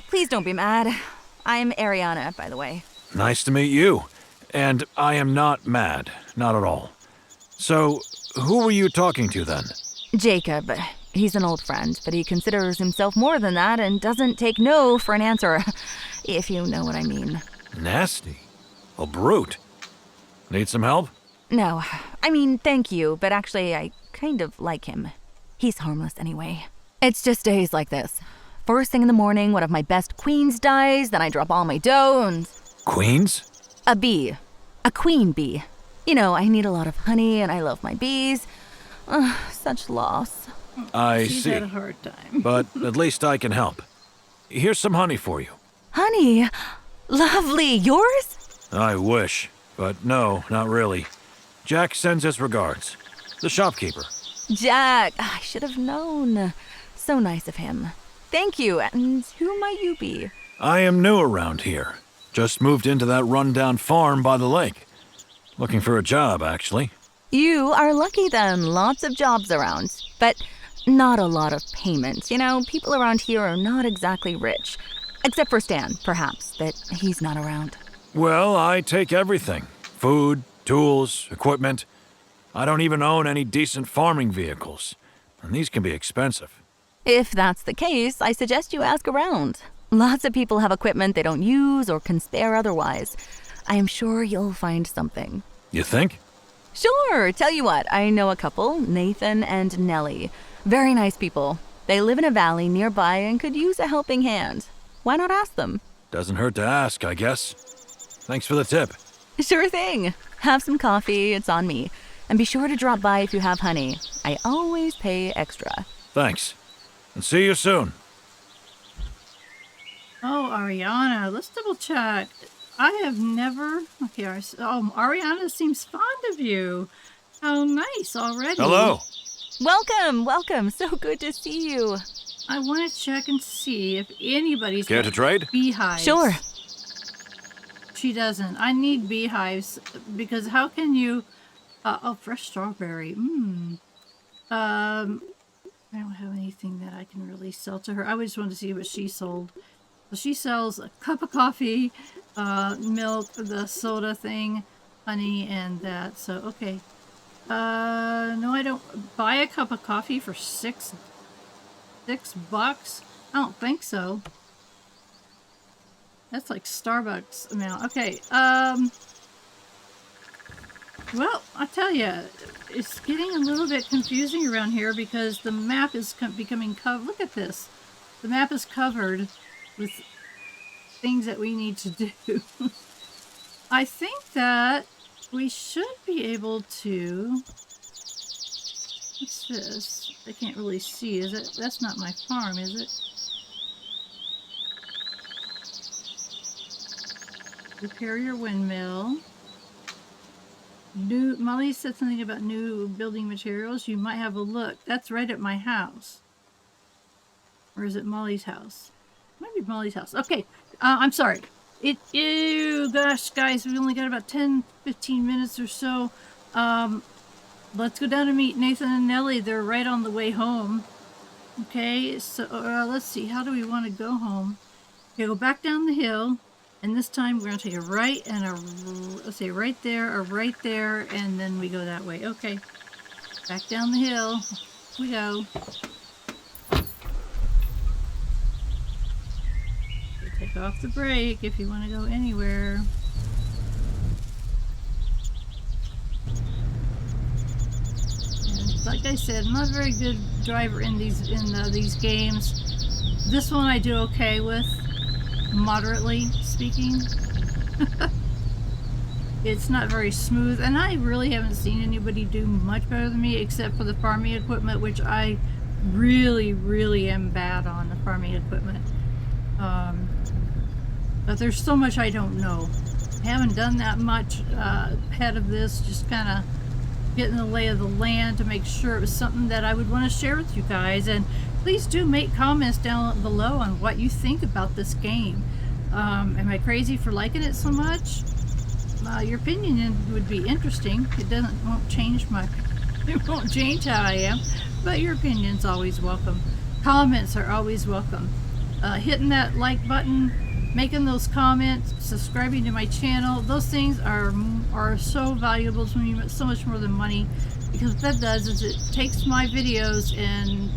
Please don't be mad. I'm Ariana, by the way. Nice to meet you. And I am not mad. Not at all. So, who were you talking to then? Jacob. He's an old friend, but he considers himself more than that and doesn't take no for an answer, if you know what I mean. Nasty. A brute. Need some help? No. I mean, thank you, but actually I kind of like him. He's harmless anyway. It's just days like this. First thing in the morning, one of my best queens dies, then I drop all my dough and... Queens? A bee. A queen bee. You know, I need a lot of honey and I love my bees. Such loss. I She's see. had a hard time. But at least I can help. Here's some honey for you. Honey? Lovely. Yours? I wish. But no, not really. Jack sends his regards. The shopkeeper. Jack. I should have known. So nice of him. Thank you. And who might you be? I am new around here. Just moved into that rundown farm by the lake. Looking for a job, actually. You are lucky then. Lots of jobs around. But not a lot of payment. You know, people around here are not exactly rich. Except for Stan, perhaps, but he's not around. Well, I take everything. Food, tools, equipment. I don't even own any decent farming vehicles. And these can be expensive. If that's the case, I suggest you ask around. Lots of people have equipment they don't use or can spare otherwise. I am sure you'll find something. You think? Sure, tell you what, I know a couple, Nathan and Nellie. Very nice people. They live in a valley nearby and could use a helping hand. Why not ask them? Doesn't hurt to ask, I guess. Thanks for the tip. Sure thing. Have some coffee, it's on me. And be sure to drop by if you have honey. I always pay extra. Thanks. And see you soon. Oh, Ariana, let's double check. I have never... Okay, Ariana seems fond of you. How nice already. Hello. Welcome. So good to see you. I want to check and see if anybody's Care to got trade? beehives. Sure. She doesn't. I need beehives because how can you... fresh strawberry. I don't have anything that I can really sell to her. I just wanted to see what she sold. So she sells a cup of coffee, milk, the soda thing, honey, and that. So, okay. No, I don't buy a cup of coffee for $6. I don't think so. That's like Starbucks amount. Okay, well, I tell you, it's getting a little bit confusing around here because the map is becoming covered. Look at this. The map is covered with things that we need to do. I think that we should be able to... What's this? I can't really see, is it? That's not my farm, is it? Repair your windmill. Molly said something about new building materials. You might have a look. That's right at my house. Or is it Molly's house? Might be Molly's house. Okay. I'm sorry. Gosh, guys, we've only got about 10-15 minutes or so. Let's go down and meet Nathan and Nellie. They're right on the way home. Okay, so let's see. How do we want to go home? Okay, go back down the hill. And this time we're going to take a right and let's say right there, and then we go that way. Okay. Back down the hill. We go. Take off the brake if you want to go anywhere. And like I said, I'm not a very good driver in these games. This one I do okay with. Moderately speaking. It's not very smooth, and I really haven't seen anybody do much better than me except for the farming equipment, which I really, really am bad on the farming equipment. But there's so much I don't know. I haven't done that much ahead of this, just kind of getting the lay of the land to make sure it was something that I would want to share with you guys. And please do make comments down below on what you think about this game. Am I crazy for liking it so much? Your opinion would be interesting. It won't change how I am, but your opinion's always welcome. Comments are always welcome. Hitting that like button, making those comments, subscribing to my channel, those things are so valuable to me, so much more than money, because what that does is it takes my videos and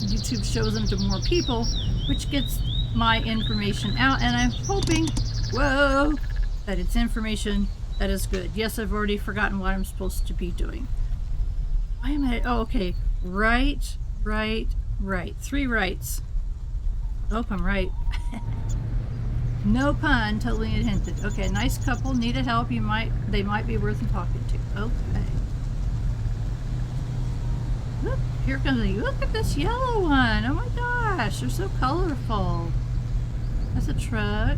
YouTube shows them to more people, which gets my information out, and I'm hoping, that it's information that is good. Yes, I've already forgotten what I'm supposed to be doing. Why am I, oh, okay, right, 3 rights. Oh, I'm right. No pun, totally intended. Okay, nice couple, needed help. They might be worth talking to. Okay. Look, here comes look at this yellow one. Oh my gosh, they're so colorful. That's a truck.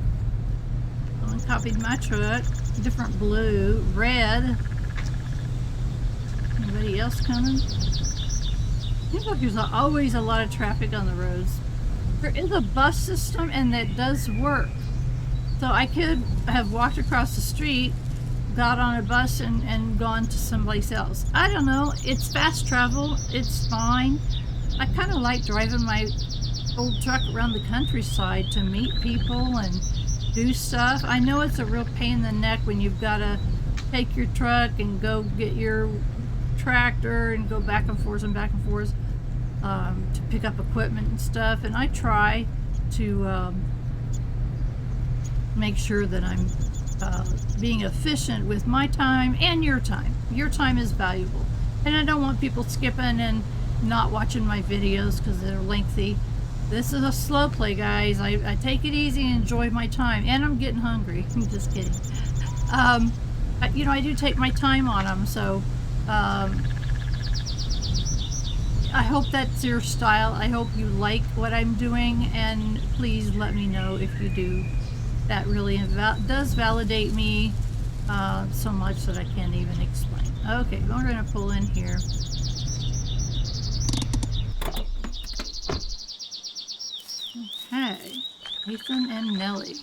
Someone copied my truck. Different blue, red. Anybody else coming? Seems like there's always a lot of traffic on the roads. There is a bus system, and that does work. So I could have walked across the street, got on a bus, and gone to someplace else. I don't know. It's fast travel. It's fine. I kind of like driving my old truck around the countryside to meet people and do stuff. I know it's a real pain in the neck when you've got to take your truck and go get your tractor and go back and forth to pick up equipment and stuff. And I try to make sure that I'm being efficient with my time and your time. Your time is valuable, and I don't want people skipping and not watching my videos because they're lengthy. This is a slow play, guys. I take it easy and enjoy my time, and I'm getting hungry. I'm just kidding. You know, I do take my time on them, so I hope that's your style. I hope you like what I'm doing, and please let me know if you do. That really does validate me so much that I can't even explain. Okay, we're going to pull in here. Okay, Nathan and Nellie.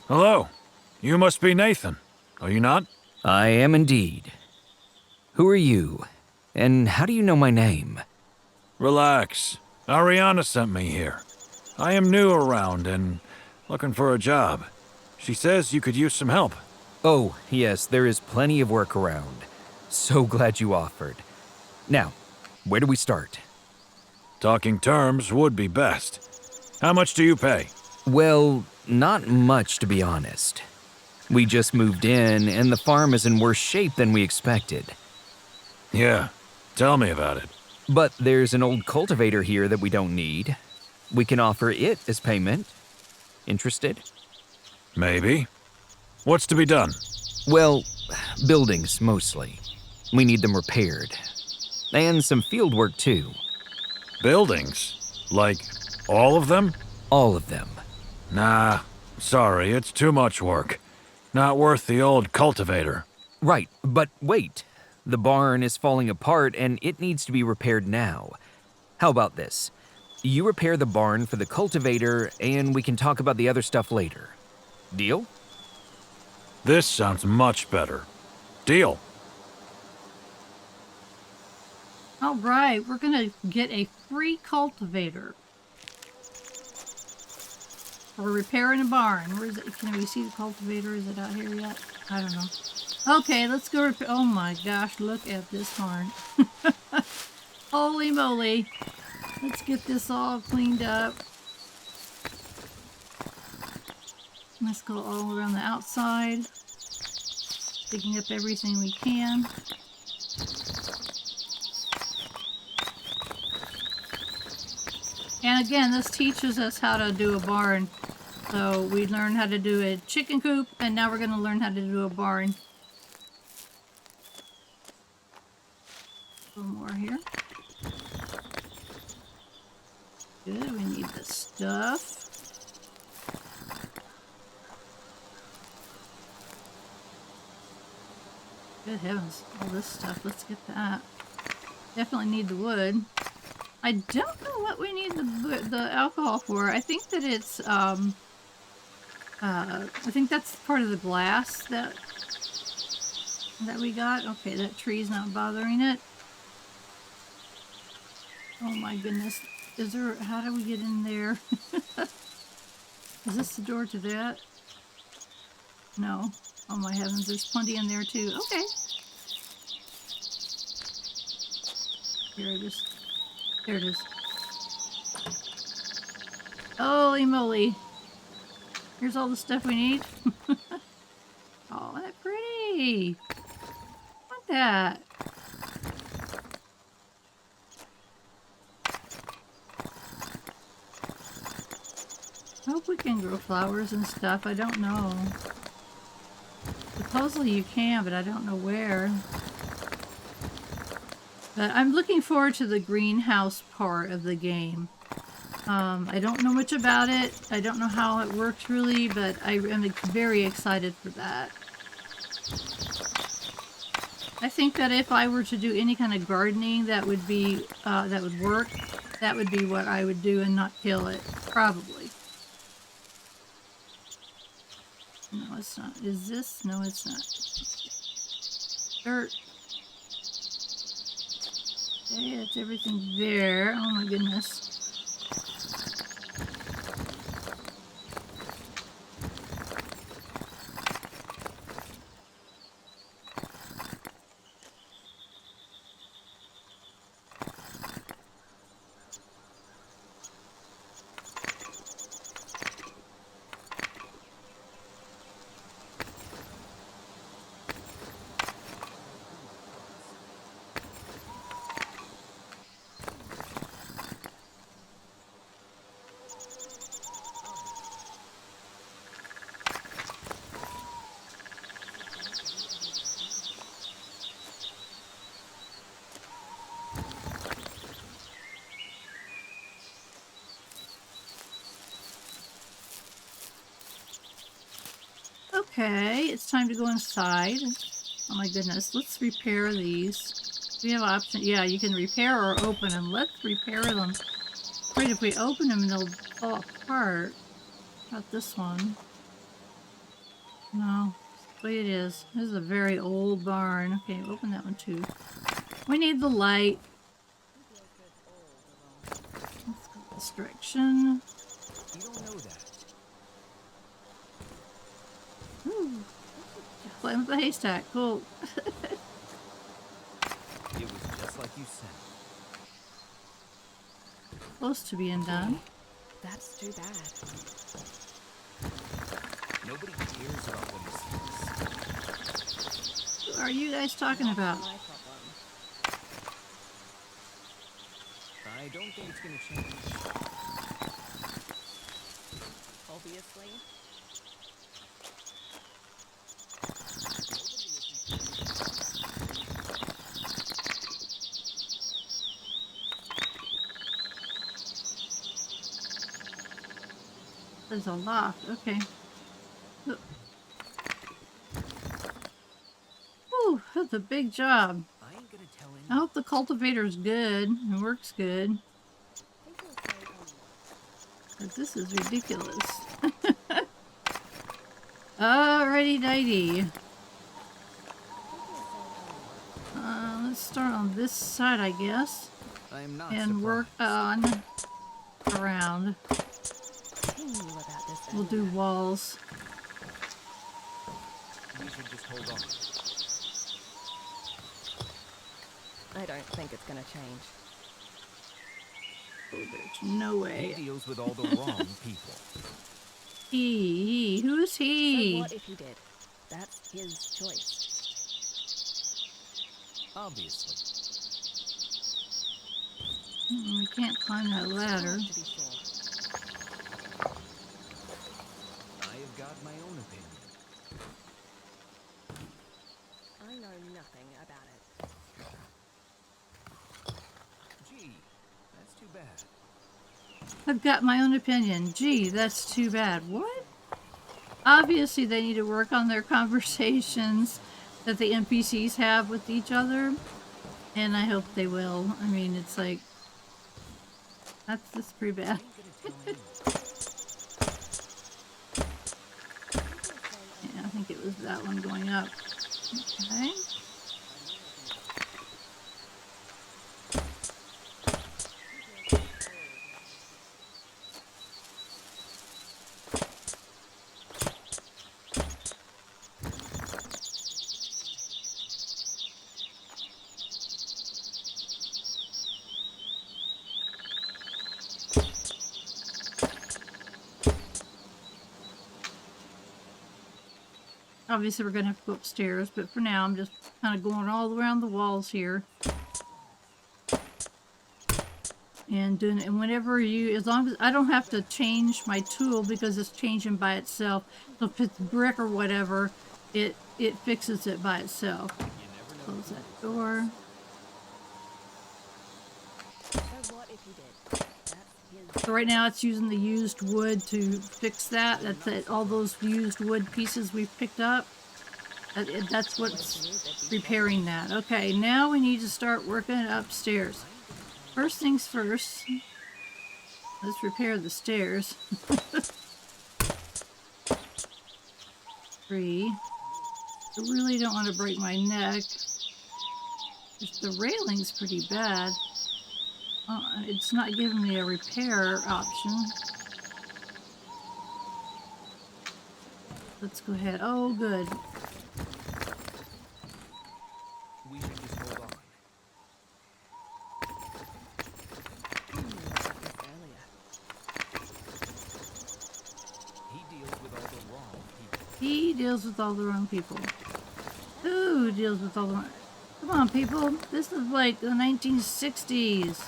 Hello. You must be Nathan, are you not? I am indeed. Who are you? And how do you know my name? Relax. Ariana sent me here. I am new around and looking for a job. She says you could use some help. Oh, yes, there is plenty of work around. So glad you offered. Now, where do we start? Talking terms would be best. How much do you pay? Well, not much to be honest. We just moved in and the farm is in worse shape than we expected. Yeah, tell me about it. But there's an old cultivator here that we don't need. We can offer it as payment. Interested? Maybe. What's to be done? Well, buildings mostly. We need them repaired. And some field work too. Buildings? Like, all of them? All of them. Nah, sorry, it's too much work. Not worth the old cultivator. Right, but wait. The barn is falling apart and it needs to be repaired now. How about this? You repair the barn for the cultivator and we can talk about the other stuff later. Deal? This sounds much better. Deal. All right, we're going to get a free cultivator for repairing a barn. Where is it? Can we see the cultivator? Is it out here yet? I don't know. Okay, let's go repair. Oh my gosh, look at this barn. Holy moly. Let's get this all cleaned up. Let's go all around the outside, digging up everything we can. And again, this teaches us how to do a barn. So we learned how to do a chicken coop, and now we're going to learn how to do a barn. Good, we need the stuff. Good heavens, all this stuff. Let's get that. Definitely need the wood. I don't know what we need the alcohol for. I think that it's I think that's part of the glass that we got. Okay, that tree's not bothering it. Oh my goodness. Is there, how do we get in there? Is this the door to that? No. Oh my heavens, there's plenty in there too. Okay. Here it is. There it is. Holy moly. Here's all the stuff we need. Oh, isn't that pretty? I want that. I hope we can grow flowers and stuff. I don't know. Supposedly you can, but I don't know where. But I'm looking forward to the greenhouse part of the game. I don't know much about it. I don't know how it works really, but I am very excited for that. I think that if I were to do any kind of gardening that would be, that would work, that would be what I would do and not kill it. Probably. No, it's not. Is this? No, it's not. Dirt. Okay, that's everything there. Oh my goodness. Okay, it's time to go inside. Oh my goodness, let's repair these. We have option. Yeah, you can repair or open them. Let's repair them. Afraid if we open them, they'll fall apart. Not this one. No, it's the way it is. This is a very old barn. Okay, open that one too. We need the light. Let's go this direction. You don't know that. Ooh. Playing with the haystack. Cool. It was just like you said. Close to being done. That's too bad. Nobody cares about what he says. Who are you guys talking about? My problem. I don't think it's gonna change. Obviously. There's a loft. Okay. Whew, that's a big job. I ain't gonna tell I hope the cultivator's good and works good. Because this is ridiculous. Alrighty dighty. Let's start on this side, I guess. I'm not And surprised. work on around. I knew about this. We'll do walls. We should just hold on. I don't think it's gonna change. Oh, there's no He way. deals with all the wrong people. Who's So he? what if he did? That's his choice. Obviously. We can't climb that ladder. To be sure. I have got my own opinion. I know nothing about it. Gee, that's too bad. I've got my own opinion. Gee, that's too bad. What? Obviously, they need to work on their conversations that the NPCs have with each other. And I hope they will. I mean, it's like... That's pretty bad. Yeah, I think it was that one going up. Okay. Obviously, we're going to have to go upstairs, but for now, I'm just kind of going all around the walls here. And doing it, and whenever you, as long as I don't have to change my tool because it's changing by itself. So if it's brick or whatever, it fixes it by itself. Close that door. So what if you did? That's his. So right now it's using the used wood to fix that. That's it. All those used wood pieces we've picked up. That's what's repairing that. Okay, now we need to start working upstairs. First things first, let's repair the stairs. 3. I really don't want to break my neck. The railing's pretty bad. It's not giving me a repair option. Let's go ahead. Oh, good. We should just hold on. Earlier. He deals with all the wrong people. Who deals with all the wrong... Come on, people. This is like the 1960s.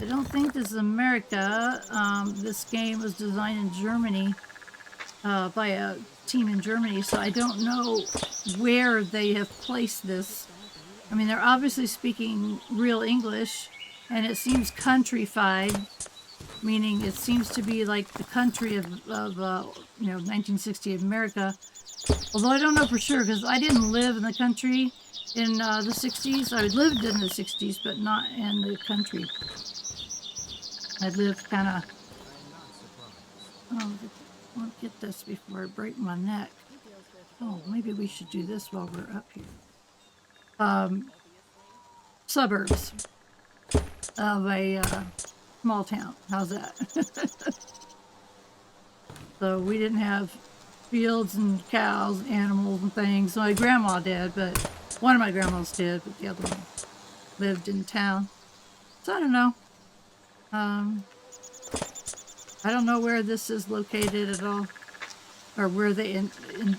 I don't think this is America. This game was designed in Germany by a team in Germany, so I don't know where they have placed this. I mean, they're obviously speaking real English, and it seems countrified, meaning it seems to be like the country of 1960 America. Although I don't know for sure, because I didn't live in the country in the 60s. I lived in the 60s, but not in the country. I lived kind of... Oh, I won't get this before I break my neck. Oh, maybe we should do this while we're up here. Suburbs of a small town. How's that? So we didn't have fields and cows, animals and things. My grandma did, but one of my grandmas did, but the other one lived in town. So I don't know. I don't know where this is located at all, or where they intend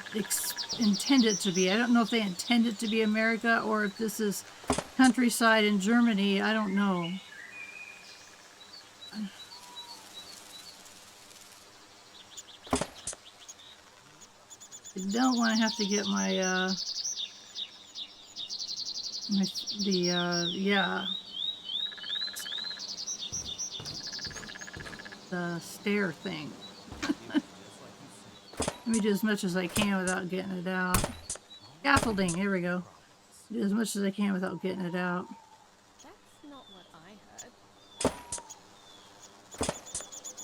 it to be. I don't know if they intend it to be America or if this is countryside in Germany. I don't know. I don't want to have to get my, the stair thing. Let me do as much as I can without getting it out. Scaffolding, here we go. Do as much as I can without getting it out. That's not what I heard.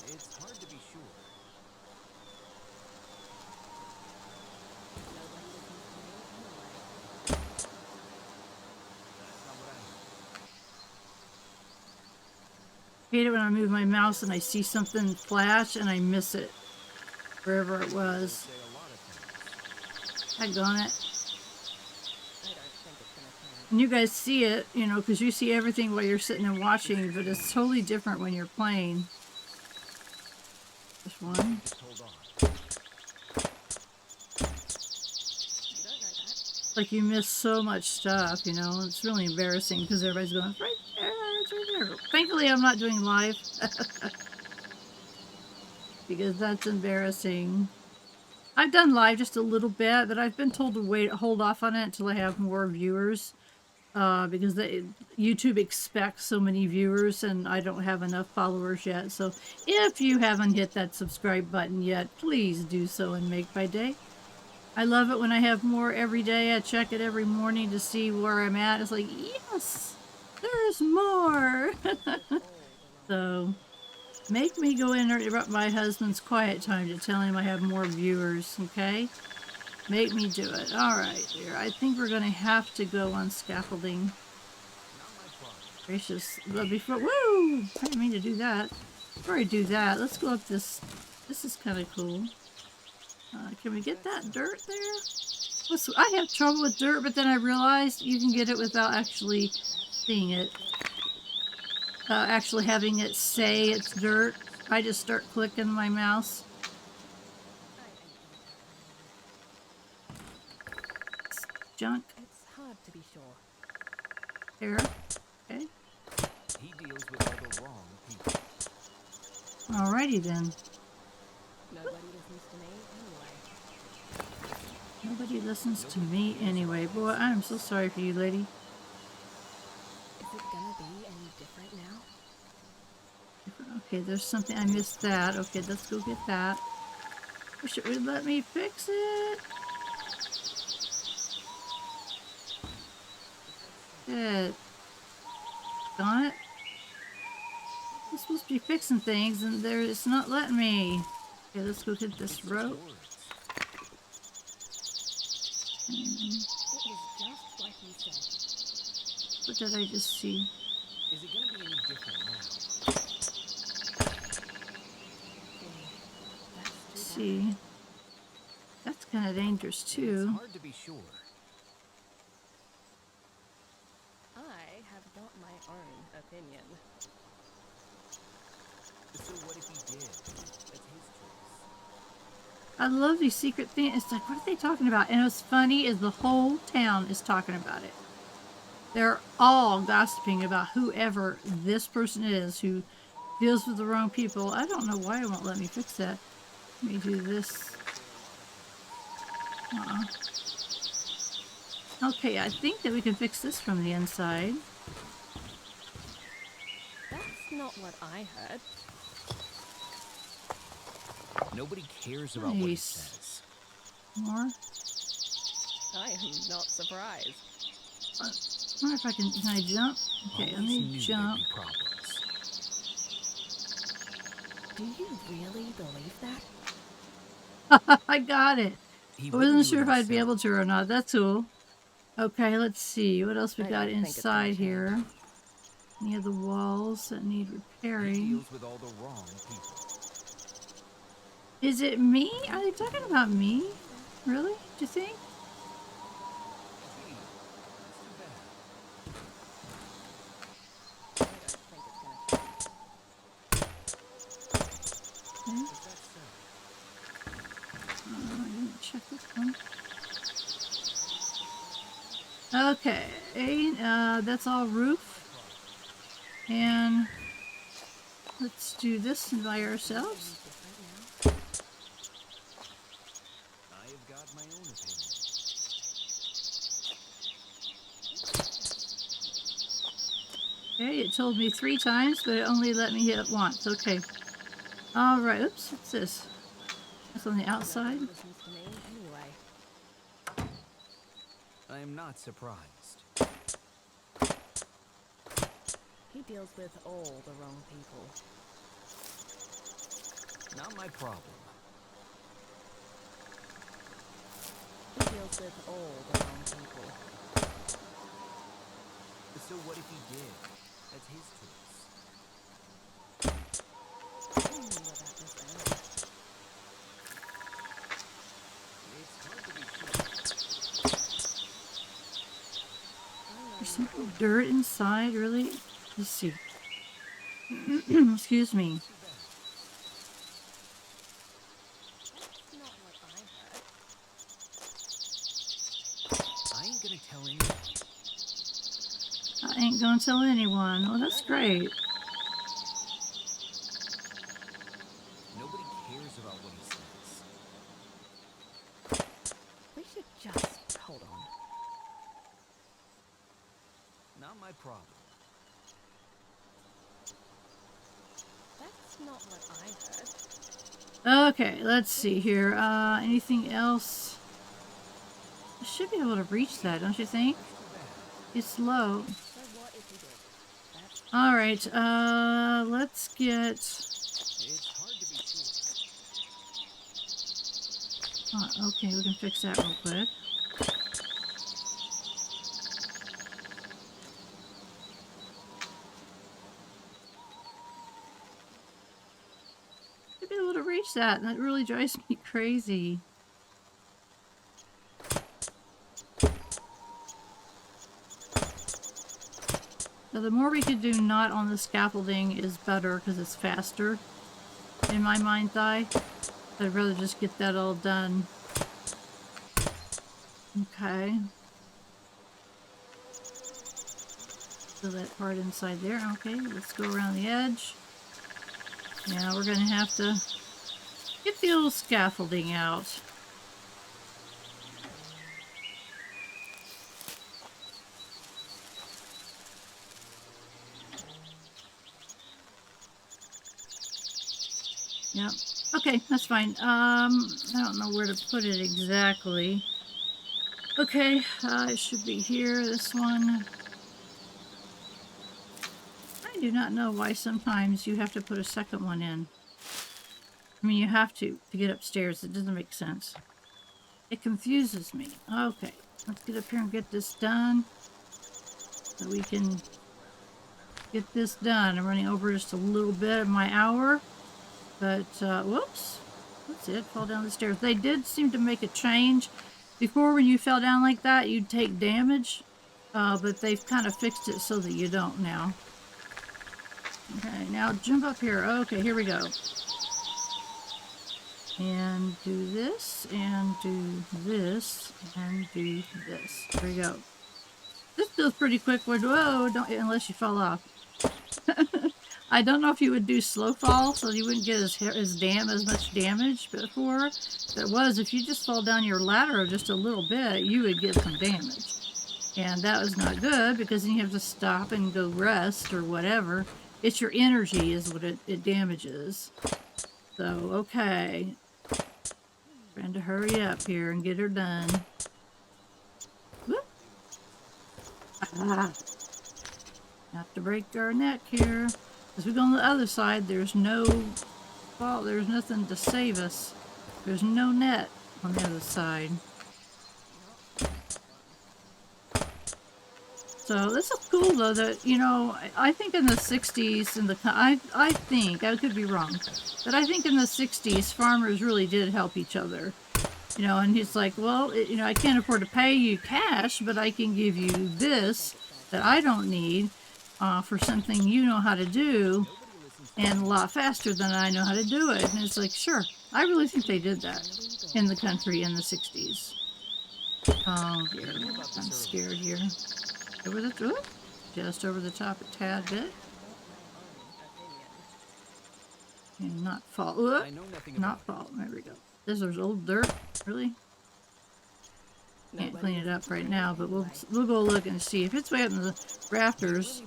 It's hard to be sure. I hate it when I move my mouse and I see something flash and I miss it. Wherever it was. Daggone it. I don't think it's gonna change. And you guys see it, you know, because you see everything while you're sitting and watching, but it's totally different when you're playing. Just one. You don't know that. Like you miss so much stuff, you know. It's really embarrassing because everybody's going, it's right there, it's right there. Thankfully, I'm not doing live. Because that's embarrassing. I've done live just a little bit, but I've been told to hold off on it until I have more viewers. because YouTube expects so many viewers and I don't have enough followers yet. So if you haven't hit that subscribe button yet, please do so and make my day. I love it when I have more every day. I check it every morning to see where I'm at. It's like, yes, there's more. So make me go in and interrupt my husband's quiet time to tell him I have more viewers, okay? Make me do it. Alright, dear. I think we're going to have to go on scaffolding. Gracious. But before... Woo! I didn't mean to do that. Before I do that, let's go up this... This is kind of cool. Can we get that dirt there? I have trouble with dirt, but then I realized you can get it without actually seeing it. Actually having it say it's dirt. I just start clicking my mouse. It's junk. It's hard to be sure. There. Okay. He deals with all the wrong people. Alrighty then. Nobody listens to me anyway. Nobody listens to me anyway. Boy, I'm so sorry for you, lady. Is it gonna be any different now? Okay, there's something. I missed that. Okay, let's go get that. Wish it would let me fix it. Shit. Darn it. I'm supposed to be fixing things and it's not letting me. Okay, let's go get this rope. It was just like you said. What did I just see? Is it gonna be any different now? Let's see. That's kind of dangerous It's too. hard to be sure. I have got my own opinion. So what if he did? That's his choice. I love these secret things. It's like, what are they talking about? And what's funny is the whole town is talking about it. They're all gossiping about whoever this person is who deals with the wrong people. I don't know why it won't let me fix that. Let me do this. Okay, I think that we can fix this from the inside. That's not what I heard. Nobody cares about what he Nice. says. More. I am not surprised. I wonder if I can I jump? Okay, let Always me knew there'd jump. be problems. Do you really believe that? I got it. He I wouldn't wasn't do it sure if I'd be himself. able to or not. That's cool. Okay, let's see. What else we I got don't think it's gonna inside change. here? Any of the walls that need He repairing? deals with all the wrong people. Is it me? Are they talking about me? Really? Do you think? I don't think it's gonna change. Okay. I didn't check this one. Okay, that's all roof. And let's do this by ourselves. I have got my own opinion. Okay, it told me 3 times, but it only let me hit it once. Okay. Alright, oops, what's this? That's on the outside. Nobody listens to me anyway. I am not surprised. He deals with all the wrong people. Not my problem. He deals with all the wrong people. So what if he did? That's his choice. I knew about this anyway. It's hard to be sure. There's some dirt inside, really? Let's see. Excuse me. That's not what I heard. I ain't gonna tell anyone. I ain't gonna tell anyone. Oh, that's great. Nobody cares about what he says. We should just hold on. problem. That's not what I heard. Okay, let's see here. Anything else? I should be able to reach that, don't you think? It's low. So what if he did? That's Alright, let's get... okay, we can fix that real quick. Should be able to reach that. That really drives me crazy. So the more we could do not on the scaffolding is better because it's faster in my mind's eye. I'd rather just get that all done. Okay. So that part inside there. Okay, let's go around the edge. Yeah, we're gonna have to get the old scaffolding out. Yep. Okay, that's fine. I don't know where to put it exactly. Okay, it should be here, this one. I do not know why sometimes you have to put a second one in. I mean, you have to get upstairs. It doesn't make sense. It confuses me. Okay, let's get up here and get this done. So we can get this done. I'm running over just a little bit of my hour. But, whoops. That's it. Fall down the stairs. They did seem to make a change. Before, when you fell down like that, you'd take damage. But they've kind of fixed it so that you don't now. Okay, now jump up here. Okay, here we go. And do this, and do this, and do this. There we go. This feels pretty quick. Whoa, don't, unless you fall off. I don't know if you would do slow fall, so you wouldn't get as much damage before. But if you just fall down your ladder just a little bit, you would get some damage. And that was not good, because then you have to stop and go rest or whatever. It's your energy is what it damages. So, okay. Trying to hurry up here and get her done. Whoop. Ah. Have to break our neck here. As we go on the other side, there's no fault. There's nothing to save us. There's no net on the other side. So this is cool though. That I think in the '60s, I think I could be wrong, but I think in the '60s farmers really did help each other. And he's like, well, I can't afford to pay you cash, but I can give you this that I don't need. For something you know how to do, and a lot faster than I know how to do it. And it's like, sure, I really think they did that in the country in the '60s. Oh dear, I'm scared here. Just over the top a tad bit. And not fall. Not fall. There we go. There's old dirt. Really? Can't clean it up right now, but we'll go look and see if it's way up in the rafters.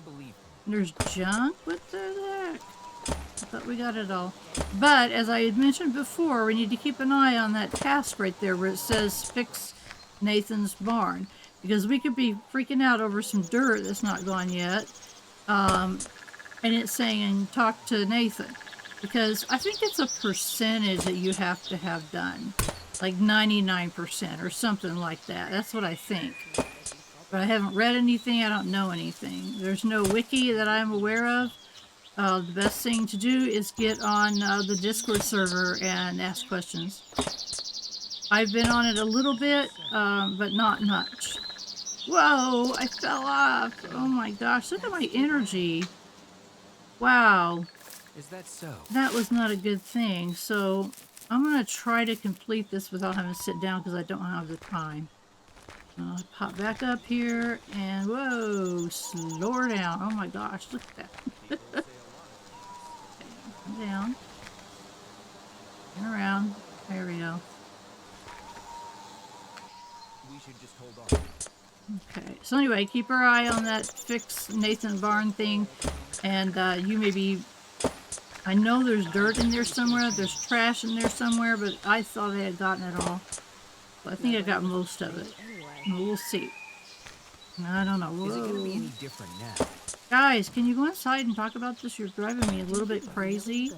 There's junk. What the heck? I thought we got it all. But as I had mentioned before, we need to keep an eye on that task right there where it says fix Nathan's barn, because we could be freaking out over some dirt that's not gone yet, and it's saying talk to Nathan, because I think it's a percentage that you have to have done. Like 99% or something like that. That's what I think. But I haven't read anything. I don't know anything. There's no wiki that I'm aware of. The best thing to do is get on the Discord server and ask questions. I've been on it a little bit, but not much. Whoa, I fell off. Oh my gosh, look at my energy. Wow. Is that so? That was not a good thing. So I'm going to try to complete this without having to sit down because I don't have the time. I'll pop back up here and whoa, slow her down. Oh my gosh, look at that. Okay, come down. Turn around. There we go. We should just hold on. Okay, so anyway, keep our eye on that fix Nathan Barn thing, and you maybe... I know there's dirt in there somewhere, there's trash in there somewhere, but I thought I had gotten it all. But I think I got most of it. We'll see. I don't know. Whoa. Is it gonna be any different now? Guys, can you go inside and talk about this? You're driving me a little bit crazy.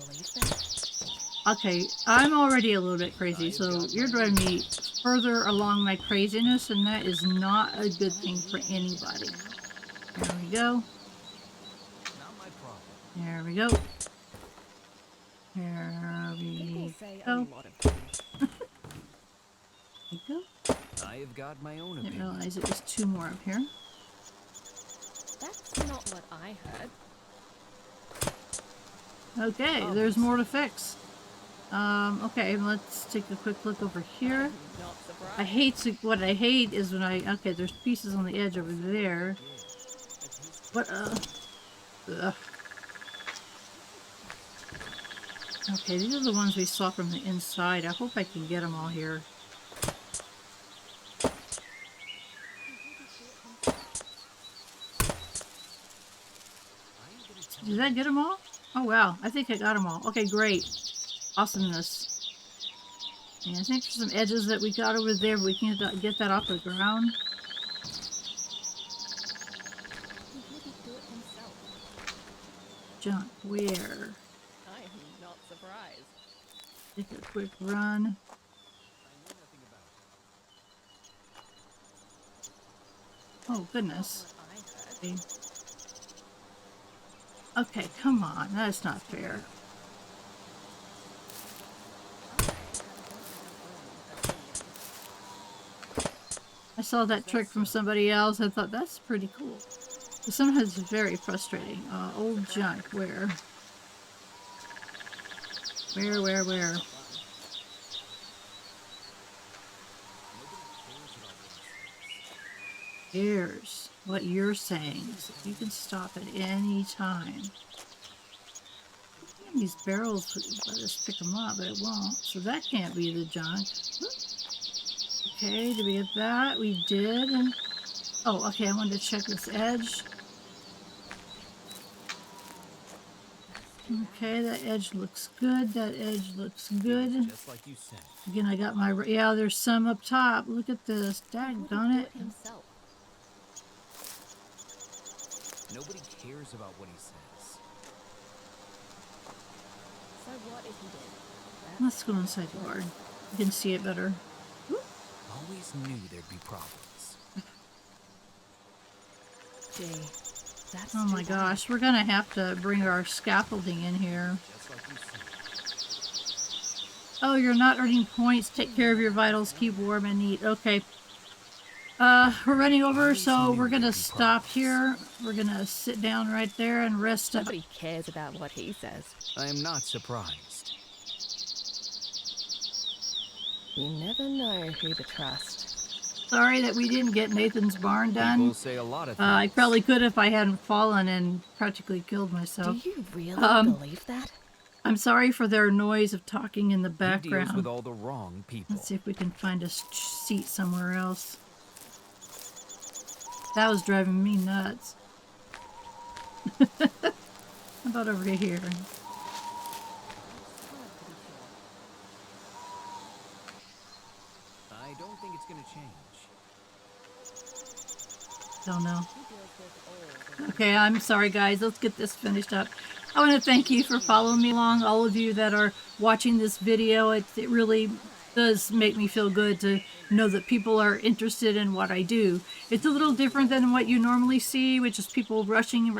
Okay, I'm already a little bit crazy, so you're driving me further along my craziness, and that is not a good thing for anybody. There we go. There we go. There we go. There we go. I have got my own Didn't opinion. realize it was 2 more up here. That's not what I heard. Okay, there's more to fix. Okay, let's take a quick look over here. Not surprised. I hate what I hate is when okay, there's pieces on the edge over there. What ugh. Okay, these are the ones we saw from the inside. I hope I can get them all here. Did I get them all? Oh wow, I think I got them all. Okay, great. Awesomeness. And I think there's some edges that we got over there, but we can get that off the ground. He wouldn't do it himself. Junk, where? I am not surprised. Take a quick run. Oh goodness. I heard. Okay. Okay, come on, that's not fair. I saw that trick from somebody else. I thought that's pretty cool. But sometimes it's very frustrating. Old junk, where? Where? Here's what you're saying. So you can stop at any time. These barrels let us pick them up, but it won't. So that can't be the junk. Okay, did we get that? We did. Oh, okay, I wanted to check this edge. Okay, that edge looks good. That edge looks good. Just like you said. Again, I got my... Yeah, there's some up top. Look at this. Daggone it. Himself. Nobody cares about what he says. So what if he did? Let's go inside the barn. You can see it better. Always knew there'd be problems. Gee, that's Oh my gosh, we're gonna have to bring our scaffolding in here. Just like you said. Oh, you're not earning points. Take care of your vitals. Keep warm and eat. Okay. We're running over, so we're gonna stop here. We're gonna sit down right there and rest up. Nobody cares about what he says. I am not surprised. You never know who to trust. Sorry that we didn't get Nathan's barn People done. say a lot of things. I probably could if I hadn't fallen and practically killed Do myself. you really believe that? I'm sorry for their noise of talking in the He deals background. with all the wrong people. Let's see if we can find a seat somewhere else. That was driving me nuts. How about over here? I don't think it's gonna change. Don't know. Okay, I'm sorry guys. Let's get this finished up. I want to thank you for following me along. All of you that are watching this video. It really does make me feel good to know that people are interested in what I do. It's a little different than what you normally see, which is people rushing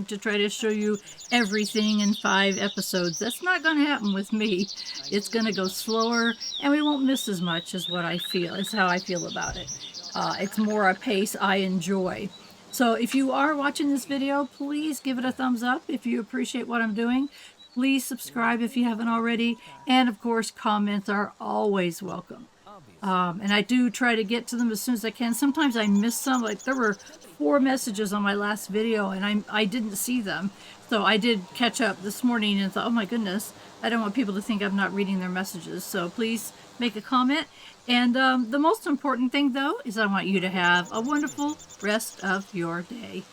to try to show you everything in 5 episodes. That's not going to happen with me. It's going to go slower, and we won't miss as much as what I feel. It's how I feel about it. It's more a pace I enjoy. So if you are watching this video, please give it a thumbs up if you appreciate what I'm doing. Please subscribe if you haven't already. And of course, comments are always welcome. And I do try to get to them as soon as I can. Sometimes I miss some. Like there were 4 messages on my last video and I didn't see them. So I did catch up this morning and thought, oh my goodness, I don't want people to think I'm not reading their messages. So please make a comment. And the most important thing, though, is I want you to have a wonderful rest of your day.